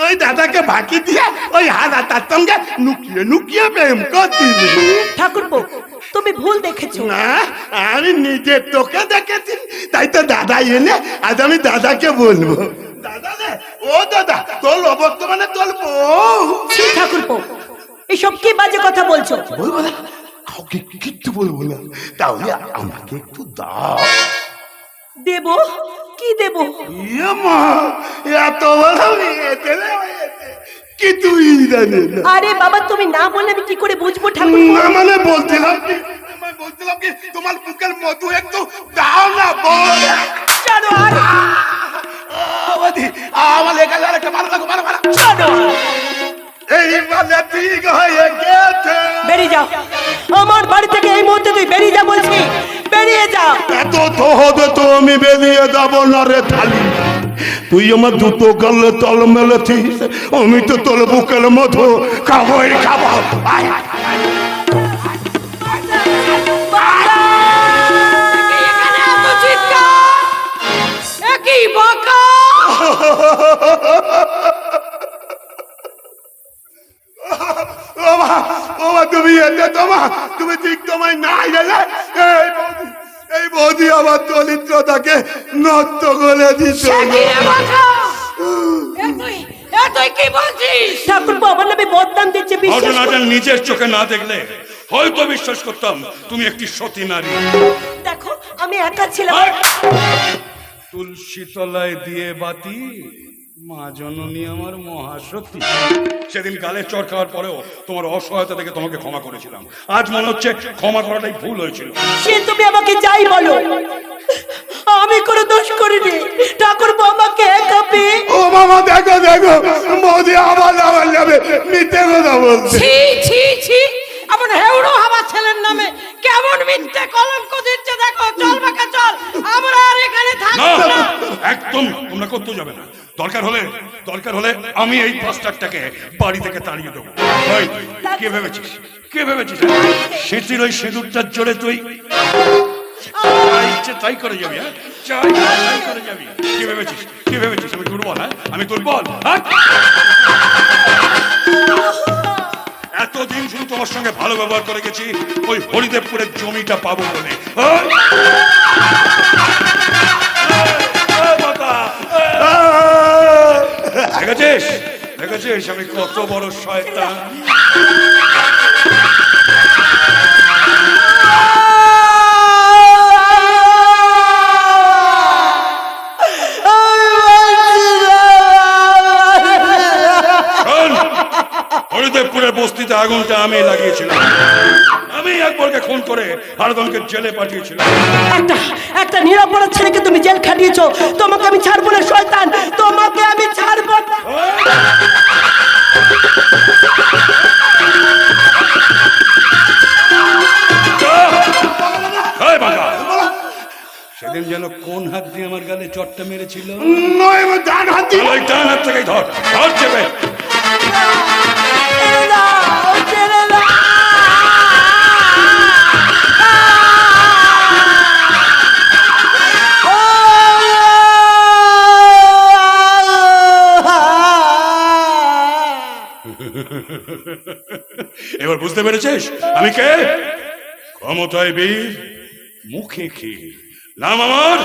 ওই দাদাকে বাকি দিয়ে ওই হারাটার সঙ্গে নুকিয়ে নুকিয়ে প্রেম করছিলে। ঠাকুরপো, তুমি ভুল দেখেছো। না, আমি নিজের তোকে দেখেছি, তাই তো দাদা এনে আজ আমি দাদাকে বলবো। দাদা রে, ও দাদা, তোর অবর্তমানে তোর বউ। ছি ঠাকুরপো, এসব কি বাজে কথা বলছো? বলবো না, কাউকে কিচ্ছু বলবো না, তাহলে আমাকে একটু দাও। দেব? কি দেব? ইয়ে মা, এত বড় মেয়ে ছেলে হয়েছে, কি তুই জানিস না? আরে বাবা, তুমি না বললে আমি কি করে বুঝবো ঠাকুরপো? না মানে বলছিলাম কি, আমি বলছিলাম কি, তোমার বুকের মধু একটু দাও না বল। জানো আর আমার এখানে আরেকটা ভালো লাগো, ভালো ভালো। জানো, এই মানে ঠিক হয়ে গেছে। বেরিয়ে যাও আমার বাড়ি থেকে, এই মুহূর্তে তুই বেরিয়ে যা বলছি, বেরিয়ে যা। এত সহজে তো আমি বেরিয়ে যাব না রে থালি। তুই আমার দুটো গালে তল মেলেছিস, আমি তো তোর বুকের মতো খাবোই খাবো। আয়, আয়, আয়। এখানে এত চিৎকার, একই বকা। ওমা তুমি এতে তুমি ঠিক তোমায় না গেলে এই বৌদি আমার চরিত্রটাকে নষ্ট করে দিত। তুই কি বলছিস? ঠাকুরপো আমার নামে বদনাম দিচ্ছে, বিশ্বাস ঘটনাটা করো। নিজের চোখে না দেখলে হয়তো বিশ্বাস করতাম তুমি একটি সতী নারী। দেখো আমি একা ছিলাম। তুলসী তলায় দিয়ে বাতি, মা জননী আমার মহাসতী। সেদিন গালে চড় খাওয়ার পরেও তোমার অসহায়তা দেখে তোমাকে ক্ষমা করেছিলাম। আজ মনে হচ্ছে ক্ষমা করাটাই ভুল হয়েছিল। সে তুমি আমাকে যাই বলো, আমি কোনো দোষ করিনি। ঠাকুরপো আমাকে একা পেয়ে। ও মামা দেখো দেখো, বৌদি আবার আবার যাবে, মিথ্যে কথা বলছে। ছি ছি ছি, আমার হেউড়ো আমার ছেলের নামে কেমন মিথ্যে কলঙ্ক দিচ্ছে দেখো। চল বাকা চল, আমরা আর এখানে না, থাকবো না। একদম তোমরা করতে যাবে না। দরকার হলে আমি এই বাস্টারটাকে বাড়ি থেকে তাড়িয়ে দেবো। ওই, কে ভেবেছিস সেটির ওই সিঁদুরটার জোরে তুই যা ইচ্ছে তাই করে যাবি? হ্যাঁ, যা ইচ্ছে তাই করে যাবি? কে ভেবেছিস আমি দুর্বল? হ্যাঁ, আমি দুর্বল? হ্যাঁ? এতদিন শুধু তোমার সঙ্গে ভালো ব্যবহার করে গেছি ওই হরিদেবপুরের জমিটা পাবো বলে। দেখেছিস আমি কত বড় শয়তান? হরিদেবপুরের বস্তিতে আগুনটা আমি লাগিয়েছিলাম। আমি একবারকে খুন করে হারদনকে জেলে পাঠিয়েছিলাম। একটা নিরাপরাধ ছেলেকে তুমি জেল খাটিয়েছো। তোমাকে আমি ছাড়বো না শয়তান, তোমাকে আমি ছাড়বো না। সেদিন যেন কোন হাত দিয়ে আমার গালে চটটা মেরেছিল? নয়, আমার ডান হাত দিয়ে। ওই ডান হাত থেকেই ধর, ধর চেপে। ছেড়ে দাও, ছেড়ে দাও। এবার বুঝতে পেরেছিস আমি কে? ক্ষমতায় বীর, মুখে ক্ষীর, নাম আমার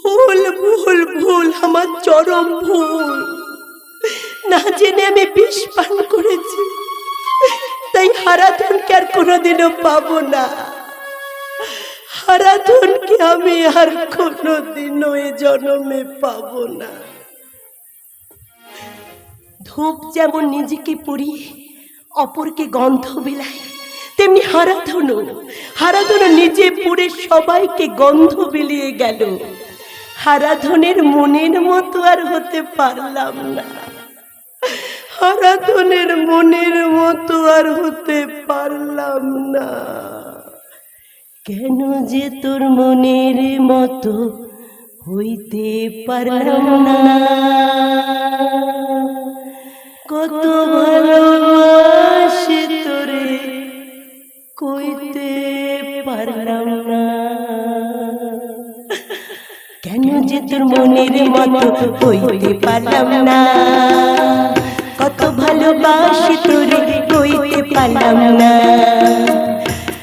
ভুল ভুল ভুল, আমার চরম ভুল। না জেনে আমি বিষ পান করেছি, তাই হারাধনকে আর কোনোদিনও পাবো না। হারাধনকে আমি আর কোনোদিনও এ জন্মে পাবো না। ধূপ যেমন নিজেকে পুড়িয়ে অপরকে গন্ধ বিলায়, তেমনি হারাধনও নিজে পুড়ে সবাইকে গন্ধ বিলিয়ে গেল। হারাধনের মনের মতো আর হতে পারলাম না, হারাধনের মনের মতো আর হতে পারলাম না। কেন যে তোর মনের মতো হইতে পারলাম না, কত ভালোবাসি তোরে কইতে পারলাম না। কেন যে তোর মনের মতো হইতে পারলাম না, কত ভালোবাসি তোরে কইতে পারলাম না।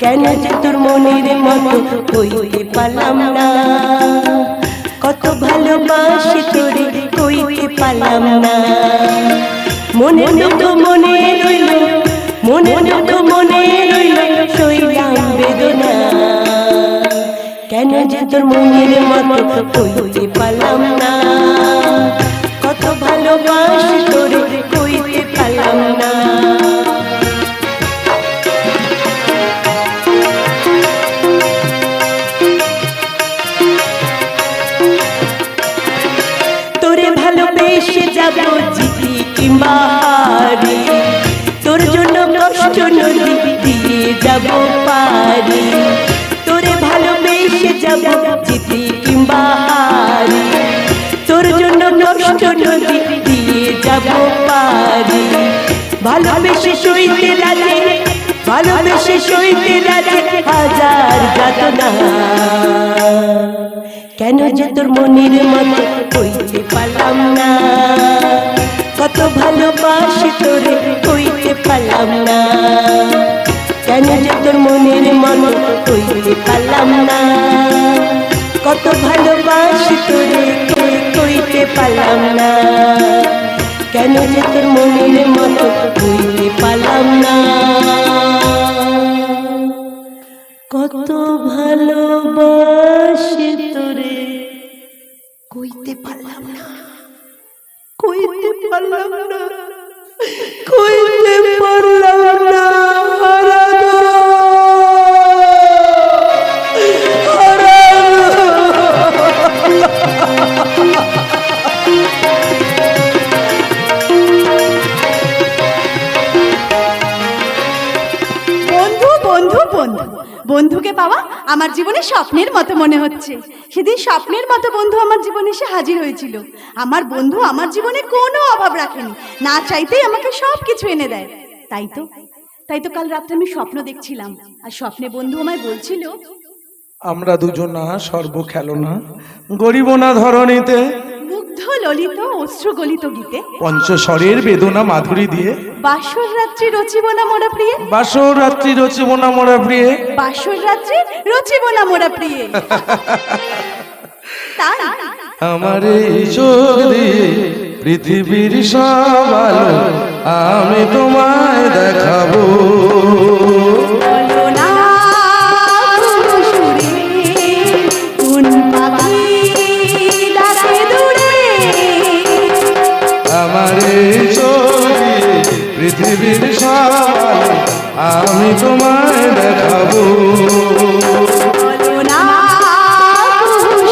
কেন যে তোর মনের মতো হইতে পারলাম না, কত ভালোবাসি তোরে কইতে পারলাম না। মনে দুঃখ মনে রইল, মনে দুঃখ মনে রইল, সইলাম বেদনা। কেন যে তোর মনের মতো কইতে পারলাম না, কত ভালোবাসি তোরে কইতে পারলাম না। তোরে ভালোবেসে যাব চিঠি কিংবা হারি, তোর জন্য কষ্ট নদী দিয়ে যাব পারি। তোরে ভালোবেসে যাব চিঠি কিংবা হারি, তোর জন্য কষ্ট নদী দিয়ে যাব পারি। ভালোবেসে সইতে রাজি, ভালোবেসে সইতে রাজি হাজার যাতনা। কেন যে তোর মনের মতো কইতে পারলাম না, কত ভালোবাসি তোরে কইতে পারলাম না। কেন যে তোর মনের মতো কইতে পারলাম না, কত ভালোবাসি তোরে কইতে পারলাম না। কেন যে তোর মনের মতো কইতে পারলাম না, কত ভালোবাসি তোরে কইতে পারলাম না, কইতে পারলাম না, কইতে পারলাম না। বন্ধুকে পাওয়া আমার জীবনে স্বপ্নের মতো মনে হচ্ছে। সেদিন স্বপ্নের মতো বন্ধু আমার জীবনে এসে হাজির হয়েছিল। আমার বন্ধু আমার জীবনে কোনো অভাব রাখেনি, না চাইতেই আমাকে সব কিছু এনে দেয়। তাই তো কাল রাত্রে আমি স্বপ্ন দেখছিলাম, আর স্বপ্নে বন্ধু আমায় বলছিল, আমরা দুজনা সর্বখেলনা গরিব না ধরণীতে, মুগ্ধ ললিত অশ্রুগলিত গীতে, পঞ্চস্বরের বেদনা মাধুরী দিয়ে, বাসর রাত্রি রচিব না মোরা প্রিয়ে, বাসর রাত্রি রচিব না মোরা প্রিয়ে, বাসর রাত্রি রচিব না মোরা প্রিয়ে। তাই আমার এই চোখ দিয়ে পৃথিবীর সব আলো আমি তোমায় দেখাবো। বলো না কোন সুরে, কোন পাখি ডাকে দূরে, আমার এই চোখ দিয়ে পৃথিবীর সব আলো আমি তোমায় দেখাবো। বলো না কোন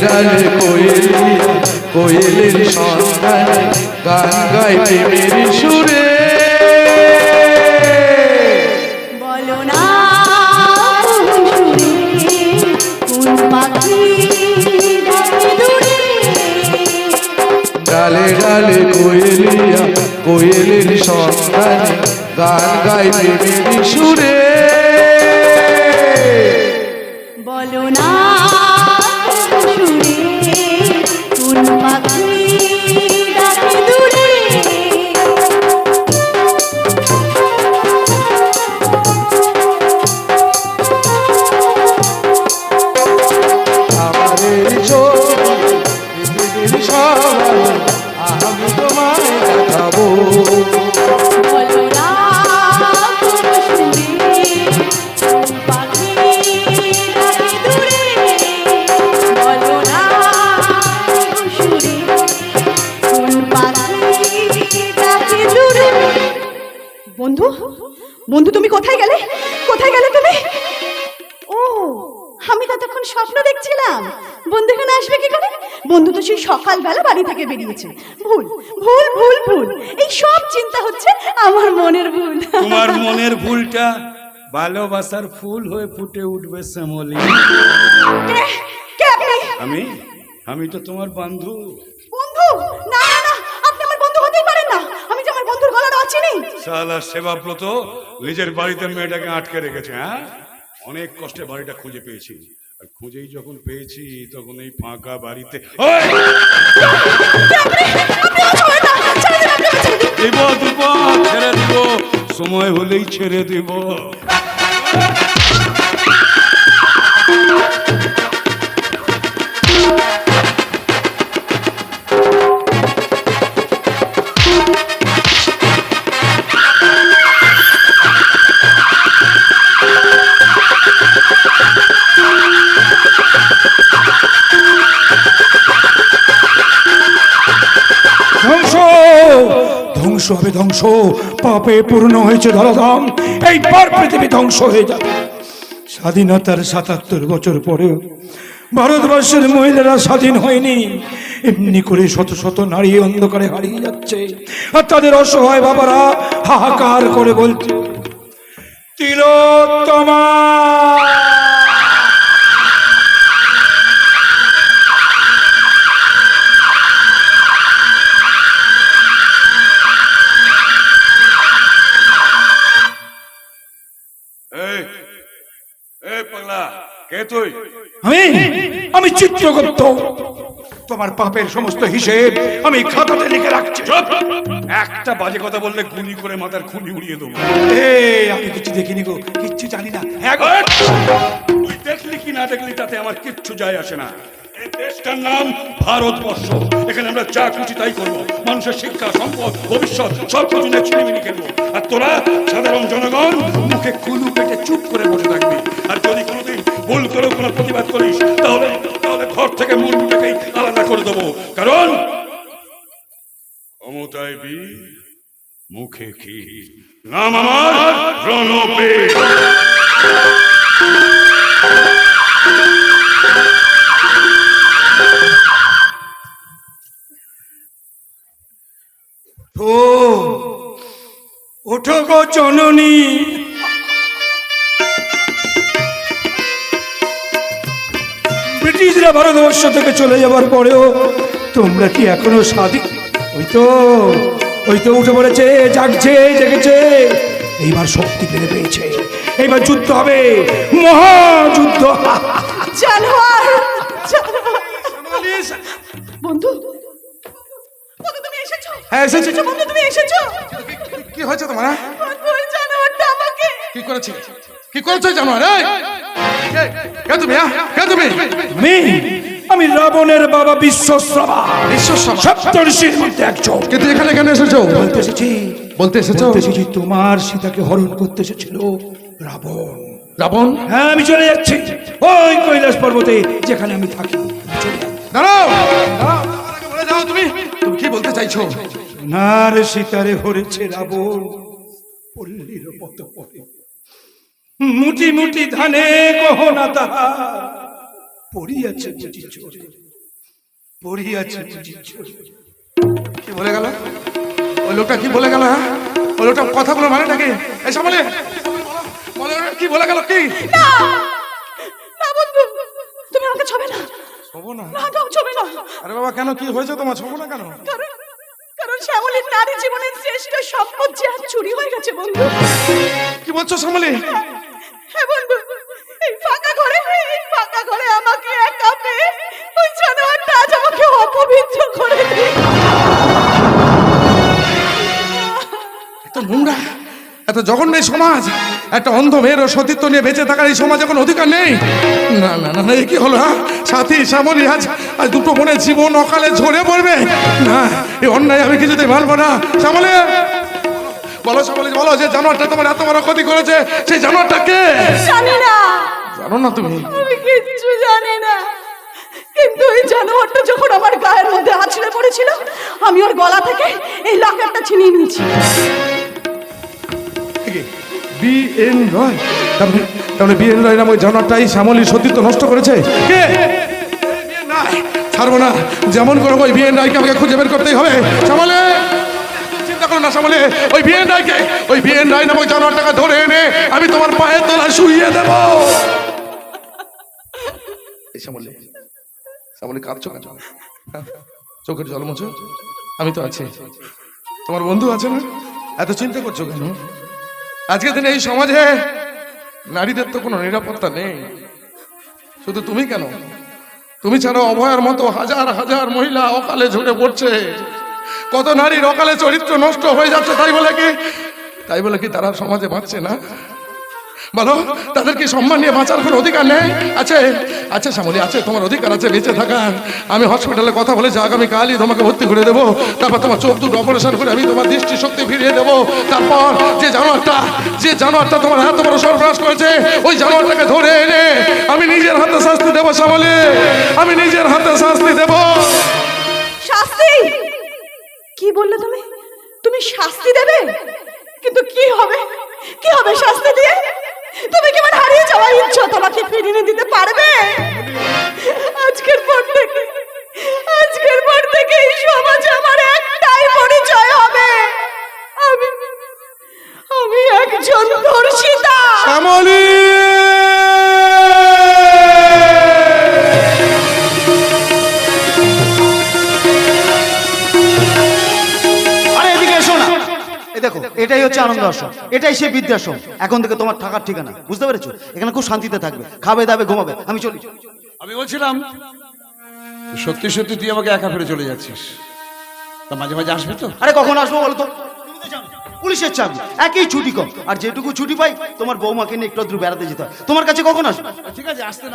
ডালে কোয়েলিয়া কোয়েলের সন্ধানে গান গায় প্রেমের সুরে। বলো না সুরে কোন পাখি ডাকে দূরে। ডালে ডালে কোয়েলিয়া কোয়েলের সন্ধানে গান গায় প্রেমের সুরে। বলো না সুরে কোন পাখি ডাকে দূরে। আমাদের পৃথিবীর সবাই আমি তোমায় দেখাবো। বলো না সুরে কোন পাখি ডাকে দূরে। বলো না সুরে কোন পাখি ডাকে দূরে। বন্ধু বন্ধু তুমি কোথায় গেলে? কোথায় গেলে তুমি? ও আমি ততক্ষণ স্বপ্ন দেখছিলাম। বন্ধু এখানে আসবে কি করে? বন্ধু তো সেই সকালবেলা বাড়ি থেকে বেরিয়েছে। ভুল ভুল ভুল ভুল, এই সব চিন্তা হচ্ছে আমার মনের ভুল। তোমার মনের ভুলটা ভালোবাসার ফুল হয়ে ফুটে উঠবে শ্যামলী। কে- কে আপনি? আমি তো তোমার বন্ধু। বন্ধু? না না না, আপনি আমার বন্ধু হতেই পারেন না। আমি যে আমার বন্ধুর গলার আছি নেই। শালা সেবাব্রত নিজের বাড়িতে মেয়েটাকে আটকে রেখেছে। হ্যাঁ, অনেক কষ্টে বাড়িটা খুঁজে পেয়েছি, আর খুঁজেই যখন পেয়েছি তখন এই ফাঁকা বাড়িতে দিব দিব ছেড়ে দিব, সময় হলেই ছেড়ে দিব। ধ্বংস ধ্বংস হবে ধ্বংস, পাপে পূর্ণ হয়েছে ধরাধাম, এই পার পৃথিবী ধ্বংস হয়ে যাবে। স্বাধীনতার ৭৭ বছর পরেও ভারতবর্ষের মহিলারা স্বাধীন হয়নি। এমনি করে শত শত নারী অন্ধকারে হারিয়ে যাচ্ছে, আর তাদের অসহায় বাবারা হাহাকার করে বলছে তিলোত্তমা। পাগলা, কে তুই? আমি চিত্রগুপ্ত। তোমার পাপের সমস্ত হিসেব আমি খাতাতে লিখে রাখছি। চুপ! একটা বাজে কথা বললে গুলি করে মাথার খুলি উড়িয়ে দেবো। আমি কিছু দেখিনি গো, কিচ্ছু জানি না। তুই দেখলি কি না দেখলি তাতে আমার কিচ্ছু যায় আসে না। এই দেশটার নাম ভারতবর্ষ, এখানে আমরা যা খুশি তাই করবো। মানুষের শিক্ষা, সম্পদ, ভবিষ্যৎ সব কিছু নিয়ে ছিনিমিনি খেলবো। আর তোরা সাধারণ জনগণ মুখে কুলু পেটে চুপ করে বসে থাকবি। আর যদি কোনোদিন ভুল করে কোনো প্রতিবাদ করিস তাহলে তাহলে ঘর থেকে মুন্ডুটাকেই আলাদা করে দেবো। কারণ ক্ষমতায় বীর, মুখে কি, নাম আমার রণবীর। ওঠো গো জননী, ব্রিটিশরা ভারতবর্ষ থেকে চলে যাবার পরেও তোমরা কি এখনো স্বাধীন? ওই তো উঠে পড়েছে, জাগছে, জেগেছে, এইবার শক্তি ফিরে পেয়েছে। এইবার যুদ্ধ হবে, মহাযুদ্ধ। জানোয়ার বন্ধু, বন্ধু তুমি এসেছো? হ্যাঁ, এসেছি। বন্ধু তুমি এসেছো? কি হয়েছে তোমার? ওই জানোয়ারটা আমাকে কি করেছে? কি করেছে জানোয়ার? কে তুমি? কে তুমি? আমি রাবণের বাবা বিশ্বশ্রবা, বিশ্বশ্রবা? সপ্তর্ষির মধ্যে একজন। কিন্তু এখানে কেন এসেছো? বলতে এসেছি বলতে এসেছো তোমার সীতাকে হরণ করতে এসেছিল রাবণ। রাবণ? হ্যাঁ, আমি চলে যাচ্ছি ওই কৈলাস পর্বতে যেখানে আমি থাকি। দাঁড়াও, আমার আগে বলে যাও, তুমি কি বলতে চাইছো? নার সীতারে হরেছে রাবণ, পল্লীর মতো পড়ে মুটি মুটি ধানে গহনা তাহার পড়িয়াছে মুটি চোরে। পড়ি আছে বুঝির জোরে। কি বলে গেল ওই লোকটা? কি বলে গেল? হ্যাঁ, ওই লোকটা কথাগুলো মানেটা কি? এই সামলে বলে কি বলে গেল? কি না না বন্ধু, তুমি আমাকে ছবে না। ছবো না? না না, ছবে না। আরে বাবা, কেন? কি হয়েছে তোমার? ছবো না কেন? কারণ কারণ শ্যামলীর নারী জীবনের শ্রেষ্ঠ সম্পদ যে আজ চুরি হয়ে গেছে বন্ধু। কি বলছো শ্যামলী? হ্যাঁ বন্ধু, এই ফাঁকা ঘরে আমাকে একা পেয়ে ওই জানোয়ারটা আজ আমাকে অপবিত্র করে দিল। এত নোংরা, এত জঘন্য এই সমাজ! একটা অন্ধ মেয়ের সতীত্ব নিয়ে বেঁচে থাকার এই সমাজে কোনো অধিকার নেই। না না না, এই কি হলো? হ্যাঁ, সাথী শ্যামলী আজ আজ দুটো বোনের জীবন অকালে ঝরে পড়বে। না, এই অন্যায় আমি কিছুতেই মানবো না। শ্যামলী, বলো শ্যামলী, বলো, যে জানোয়ারটা তোমার এত বড় ক্ষতি করেছে, সেই জানোয়ারটা কে? জানি না, জানো না তুমি? আমি কিচ্ছু জানি না, কিন্তু এই জানোয়ারটা যখন আমার গায়ের মধ্যে আছড়ে পড়েছিল, আমি ওর গলা থেকে এই লকেটটা ছিনিয়ে নিয়েছি। বি.এন. রয়? তাহলে বি.এন. রয় নাম ওই জানোয়ারটাই শ্যামলীর সতীত্ব নষ্ট করেছে। কে? ছাড়বো না, যেমন করবো ওই বি.এন. রায়কে আমাকে খুঁজে বের করতেই হবে। শ্যামলী, চিন্তা করো না শ্যামলী, ওই বি.এন. রায়কে, ওই বি.এন. রায় নাম ওই জানোয়ারটাকে ধরে এনে আমি তোমার পায়ের তলায় শুইয়ে দেব। শ্যামলী, শ্যামলী, কাঁদছো কেন? চোখের জল মোছো, আমি তো আছি, তোমার বন্ধু আছে না? এত চিন্তা করছো কেন? আজকের দিনে এই সমাজে নারীদের তো কোনো নিরাপত্তা নেই। শুধু তুমি কেন, তুমি ছাড়া অভয়ার মতো হাজার হাজার মহিলা অকালে ঝরে পড়ছে। কত নারীর অকালে চরিত্র নষ্ট হয়ে যাচ্ছে। তাই বলে কি তারা সমাজে বাঁচছে না? বলো, তাদের কি সম্মান নিয়ে বাঁচার কোনো অধিকার নেই? আছে, আছে শ্যামলী, আছে, তোমার অধিকার আছে বেঁচে থাকার। আমি হসপিটালে কথা বলেছি, আগামীকালই তোমাকে ভর্তি করে দেবো। তারপর তোমার চোখ দুটো অপারেশন করে আমি তোমার দৃষ্টি শক্তি ফিরিয়ে দেবো। তারপর যে জানোয়ারটা তোমার এত বড় সর্বনাশ করেছে, ওই জানোয়ারটাকে ধরে এনে আমি নিজের হাতে শাস্তি দেবো শ্যামলী, আমি নিজের হাতে শাস্তি দেবো। শাস্তি? কি বললে তুমি? তুমি শাস্তি দেবে? কিন্তু কি হবে শাস্তি দিয়ে? তুমি কি আমার হারিয়ে যাওয়া ইচ্ছা তোমাকে ফিরিয়ে দিতে পারবে? আজকের পর থেকে এই সমাজে আমার একটাই পরিচয় হবে, আমি একজন ধর্ষিতা। শ্যামলী, আরে এদিকে এসো না। এই দেখো, এটাই হচ্ছে আনন্দ আশ্রম, এটাই সেই বৃদ্ধাশ্রম। এখন থেকে তোমার থাকার ঠিকানা, বুঝতে পেরেছো? এখানে খুব শান্তিতে থাকবে, খাবে দাবে ঘুমাবে। আমি চলি। আমি বলছিলাম, সত্যি সত্যি তুই আমাকে একা ফেলে চলে যাচ্ছিস? তা মাঝে মাঝে আসবে তো? আরে কখন আসবো বলো তো? তুমি তো জানো, পুলিশের চাকরি, একই ছুটি কম, আর যেটুকু ছুটি পাই তোমার বৌমাকে নিয়ে একটু আধটু বেড়াতে যেতে হয়। তোমার কাছে কখন আসবে? ঠিক আছে, আসতে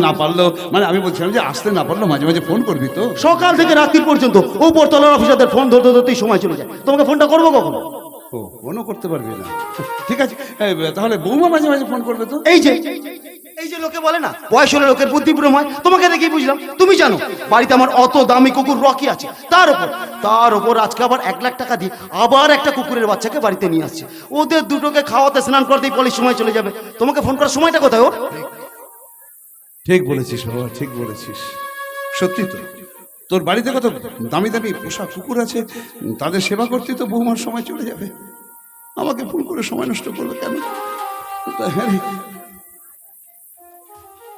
না পারলেও মানে আমি বলছিলাম যে আসতে না পারলেও মাঝে মাঝে ফোন করবি তো? সকাল থেকে রাত্রি পর্যন্ত উপরতলার অফিসারদের ফোন ধরতেই সময় চলে যায়। তোমাকে ফোনটা করবো কখন? ও, ফোনও করতে পারবি না? ঠিক আছে, তাহলে বৌমা মাঝে মাঝে ফোন করবে তো? এই যে লোকে বলে না, বয়স হলে লোকের বুদ্ধি পুরো হয়, তোমাকে দেখেই বুঝলাম। তুমি জানো বাড়িতে আমার অত দামি কুকুর রকি আছে, তার উপর আজকে আবার 1 লাখ টাকা দিয়ে আবার একটা কুকুরের বাচ্চাকে বাড়িতে নিয়ে আসছে। ওদের দুটোকে খাওয়াতে স্নান করতেই পরে সময় চলে যাবে। তোমাকে ফোন করার সময়টা কোথায় ওর? ঠিক বলেছিস বাবা, ঠিক বলেছিস। সত্যি তো, তোর বাড়িতে কত দামি দামি পোষা কুকুর আছে, তাদের সেবা করতে তো বৌমার সময় চলে যাবে। আমাকে ফোন করে সময় নষ্ট করলো কেন? হ্যাঁ,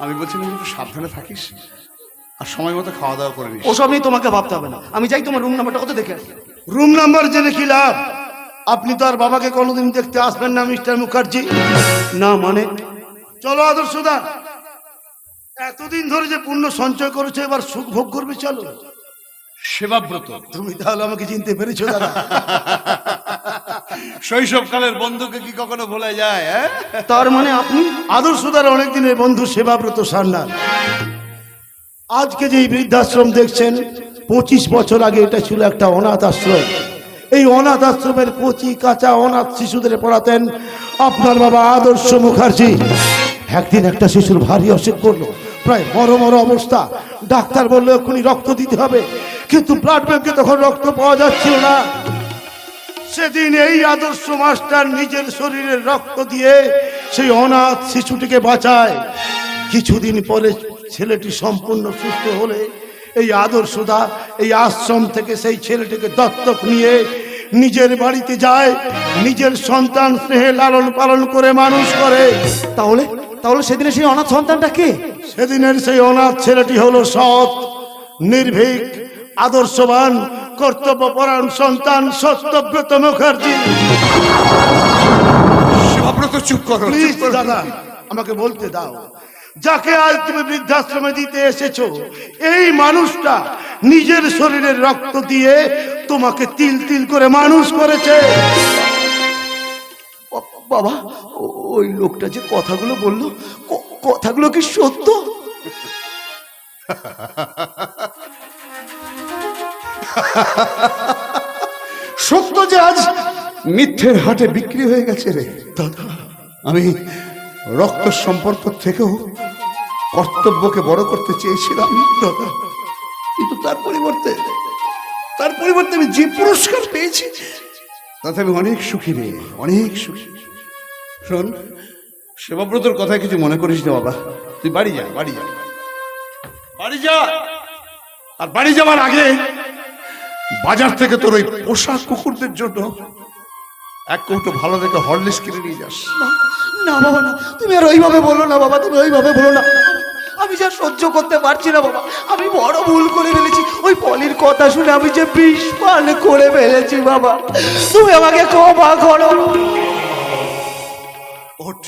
আমি বলছিলাম একটু সাবধানে থাকিস আর সময় মতো খাওয়া দাওয়া করে নিস। ওসব নিয়ে তোমাকে ভাবতে হবে না, আমি যাই তোমার রুম নাম্বারটা কত দেখে আসি। রুম নাম্বার জেনে কি লাভ? আপনি তো আর বাবাকে কোনোদিন দেখতে আসবেন না মিস্টার মুখার্জি। না মানে? চলো আদর্শদা, এতদিন ধরে যে পুণ্য সঞ্চয় করেছে, এবার সুখ ভোগ করবে। চলো। সেবাব্রত, তুমি তাহলে আমাকে চিনতে পেরেছো দাদা? শৈশবকালের বন্ধুকে কি কখনো ভোলা যায়? তার মানে আপনি আদর্শদার অনেকদিনের বন্ধু সেবাব্রত সান্যাল। আজকে যে বৃদ্ধাশ্রম দেখছেন, 25 বছর আগে এটা ছিল একটা অনাথ আশ্রম। এই অনাথ আশ্রমের কচি কাঁচা অনাথ শিশুদের পড়াতেন আপনার বাবা আদর্শ মুখার্জি। একদিন একটা শিশুর ভারী অসুখ করলো, প্রায় মর অবস্থা। ডাক্তার বললো এক্ষুনি রক্ত দিতে হবে, কিন্তু ব্লাড ব্যাংকে তখন রক্ত পাওয়া যাচ্ছিল না। সেদিন এই আদর্শ মাস্টার নিজের শরীরের রক্ত দিয়ে সেই অনাথ শিশুটিকে বাঁচায়। কিছুদিন পরে ছেলেটি সম্পূর্ণ সুস্থ হলে এই আদর্শদা এই আশ্রম থেকে সেই ছেলেটিকে দত্তক নিয়ে নিজের বাড়িতে যায়, নিজের সন্তান স্নেহে লালন পালন করে মানুষ করে। তাহলে তাহলে সেদিনে সেই অনাথ সন্তানটা কে? সেদিনের সেই অনাথ ছেলেটি হলো সৎ, নির্ভীক, আদর্শবান, কর্তব্যপরায়ণ সন্তান সত্যব্রত মুখার্জি। সেবাব্রত চুপ করো, প্লিজ দাদা, আমাকে বলতে দাও, যাকে আজ তুমি বৃদ্ধাশ্রমে দিতে এসেছো, এই মানুষটা নিজের শরীরের রক্ত দিয়ে তোমাকে তিল তিল করে মানুষ করেছে। বাবা, ওই লোকটা যে কথাগুলো বললো, কথাগুলো কি সত্য? সত্য যে আজ মিথ্যের হাটে বিক্রি হয়ে গেছে রে দাদা। আমি রক্ত সম্পর্ক থেকেও কর্তব্যকে বড় করতে চেয়েছিলাম দাদা, কিন্তু তার পরিবর্তে আমি যে পুরস্কার পেয়েছি তাতে আমি অনেক সুখী রে, অনেক সুখী। শোন, সেবাব্রতর কথা কিছু মনে করিস না বাবা, তুই বাড়ি যা, বাড়ি যা, বাড়ি যা। আর বাড়ি যাওয়ার আগে বাজার থেকে তোর ওই পোষা কুকুরদের জন্য এক কৌটো ভালো দেখে হরলিক্স কিনে নিয়ে যাস। না বাবা, না, তুমি আর ওইভাবে বলো না বাবা, তুমি ওইভাবে বলো না। আমি যা সহ্য করতে পারছি না বাবা, আমি বড় ভুল করে ফেলেছি। ওই পলির কথা শুনে আমি যে বিষ পান করে ফেলেছি বাবা, তুমি আমাকে ক্ষমা করো। ওঠ,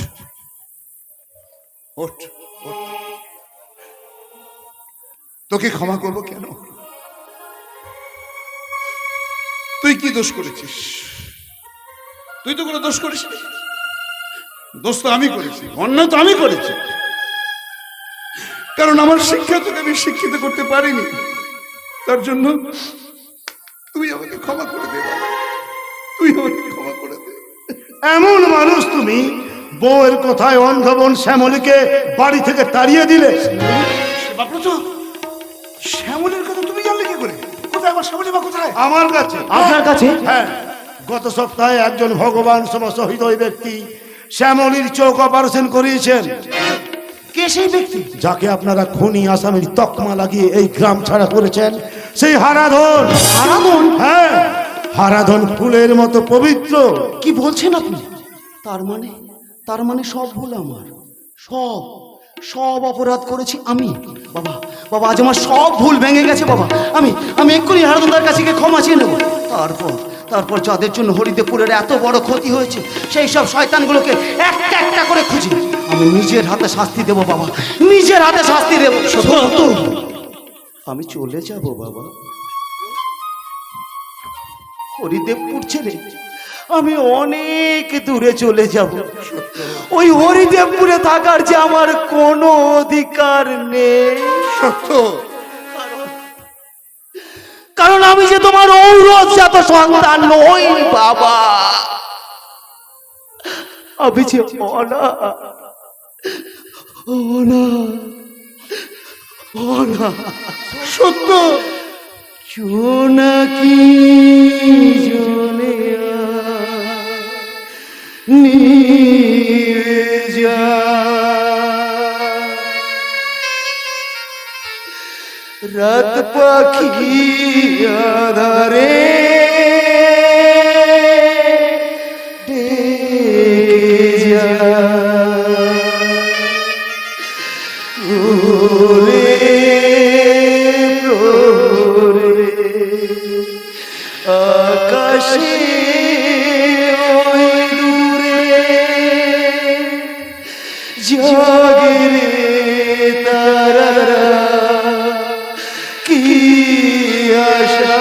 ওঠ, ওঠ। তোকে ক্ষমা করবো কেন? তুই কি দোষ করেছিস? তুই তো কোনো দোষ করিস নি। দোষ তো আমি করেছি, অন্যায় তো আমি করেছি, কারণ আমার শিক্ষা তোকে আমি শিক্ষিত করতে পারিনি। তার জন্য তুই আমাকে ক্ষমা করে দে বাবা, তুই আমাকে ক্ষমা করে দে। এমন মানুষ তুমি, বউয়ের কথায় অন্ধ বোন শ্যামলীকে বাড়ি থেকে তাড়িয়ে দিলে। বাপ্রত, শ্যামলের কথা তুমি জানলে কি করে? কোথায় আমার শ্যামলী বা কোথায়? আমার কাছে। আপনার কাছে? হ্যাঁ, গত সপ্তাহে একজন ভগবান সমস্ত হৃদয় ব্যক্তি শ্যামলীর চোখ অপারেশন করিয়েছেন। কে সেই ব্যক্তি? যাকে আপনারা খুনি আসামির তকমা লাগিয়ে এই গ্রাম ছাড়া করেছেন, সেই হারাধন। হারাধন? হ্যাঁ, হারাধন ফুলের মতো পবিত্র। কি বলছেন আপনি? তার মানে সব ভুল আমার, সব অপরাধ করেছি আমি। বাবা, আজ আমার সব ভুল ভেঙে গেছে বাবা। আমি এক্ষুনি হারাধনদার কাছে গিয়ে ক্ষমা চেয়ে নেব। তারপর যাদের জন্য হরিদেবপুরের এত বড় ক্ষতি হয়েছে, সেই সব শয়তানগুলোকে একটা একটা করে খুঁজি আমি নিজের হাতে শাস্তি দেব বাবা, নিজের হাতে শাস্তি দেব। সত্য, আমি চলে যাব বাবা, হরিদেবপুর ছেড়ে আমি অনেক দূরে চলে যাব। ওই হরিদেবপুরে থাকার যে আমার কোনো অধিকার নেই। সত্য, কারণ আমি যে তোমার ঔরজাত সন্তান নই বাবা, আমি যে সত্য। জোনাকি জোনিয়া নিয়ে যা, রাত পাখি আধারে ডেকে যা, ওরে প্রহরে আকাশে ওই দূরে জাগে রে তারারা, কি আশা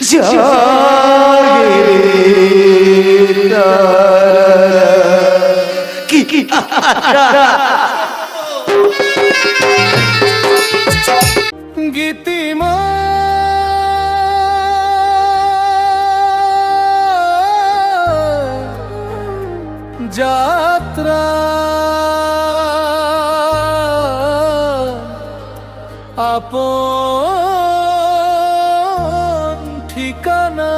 জাগে রে তারারা, কি আশা। গীতিমা যাত্রা আপন ঠিকানা।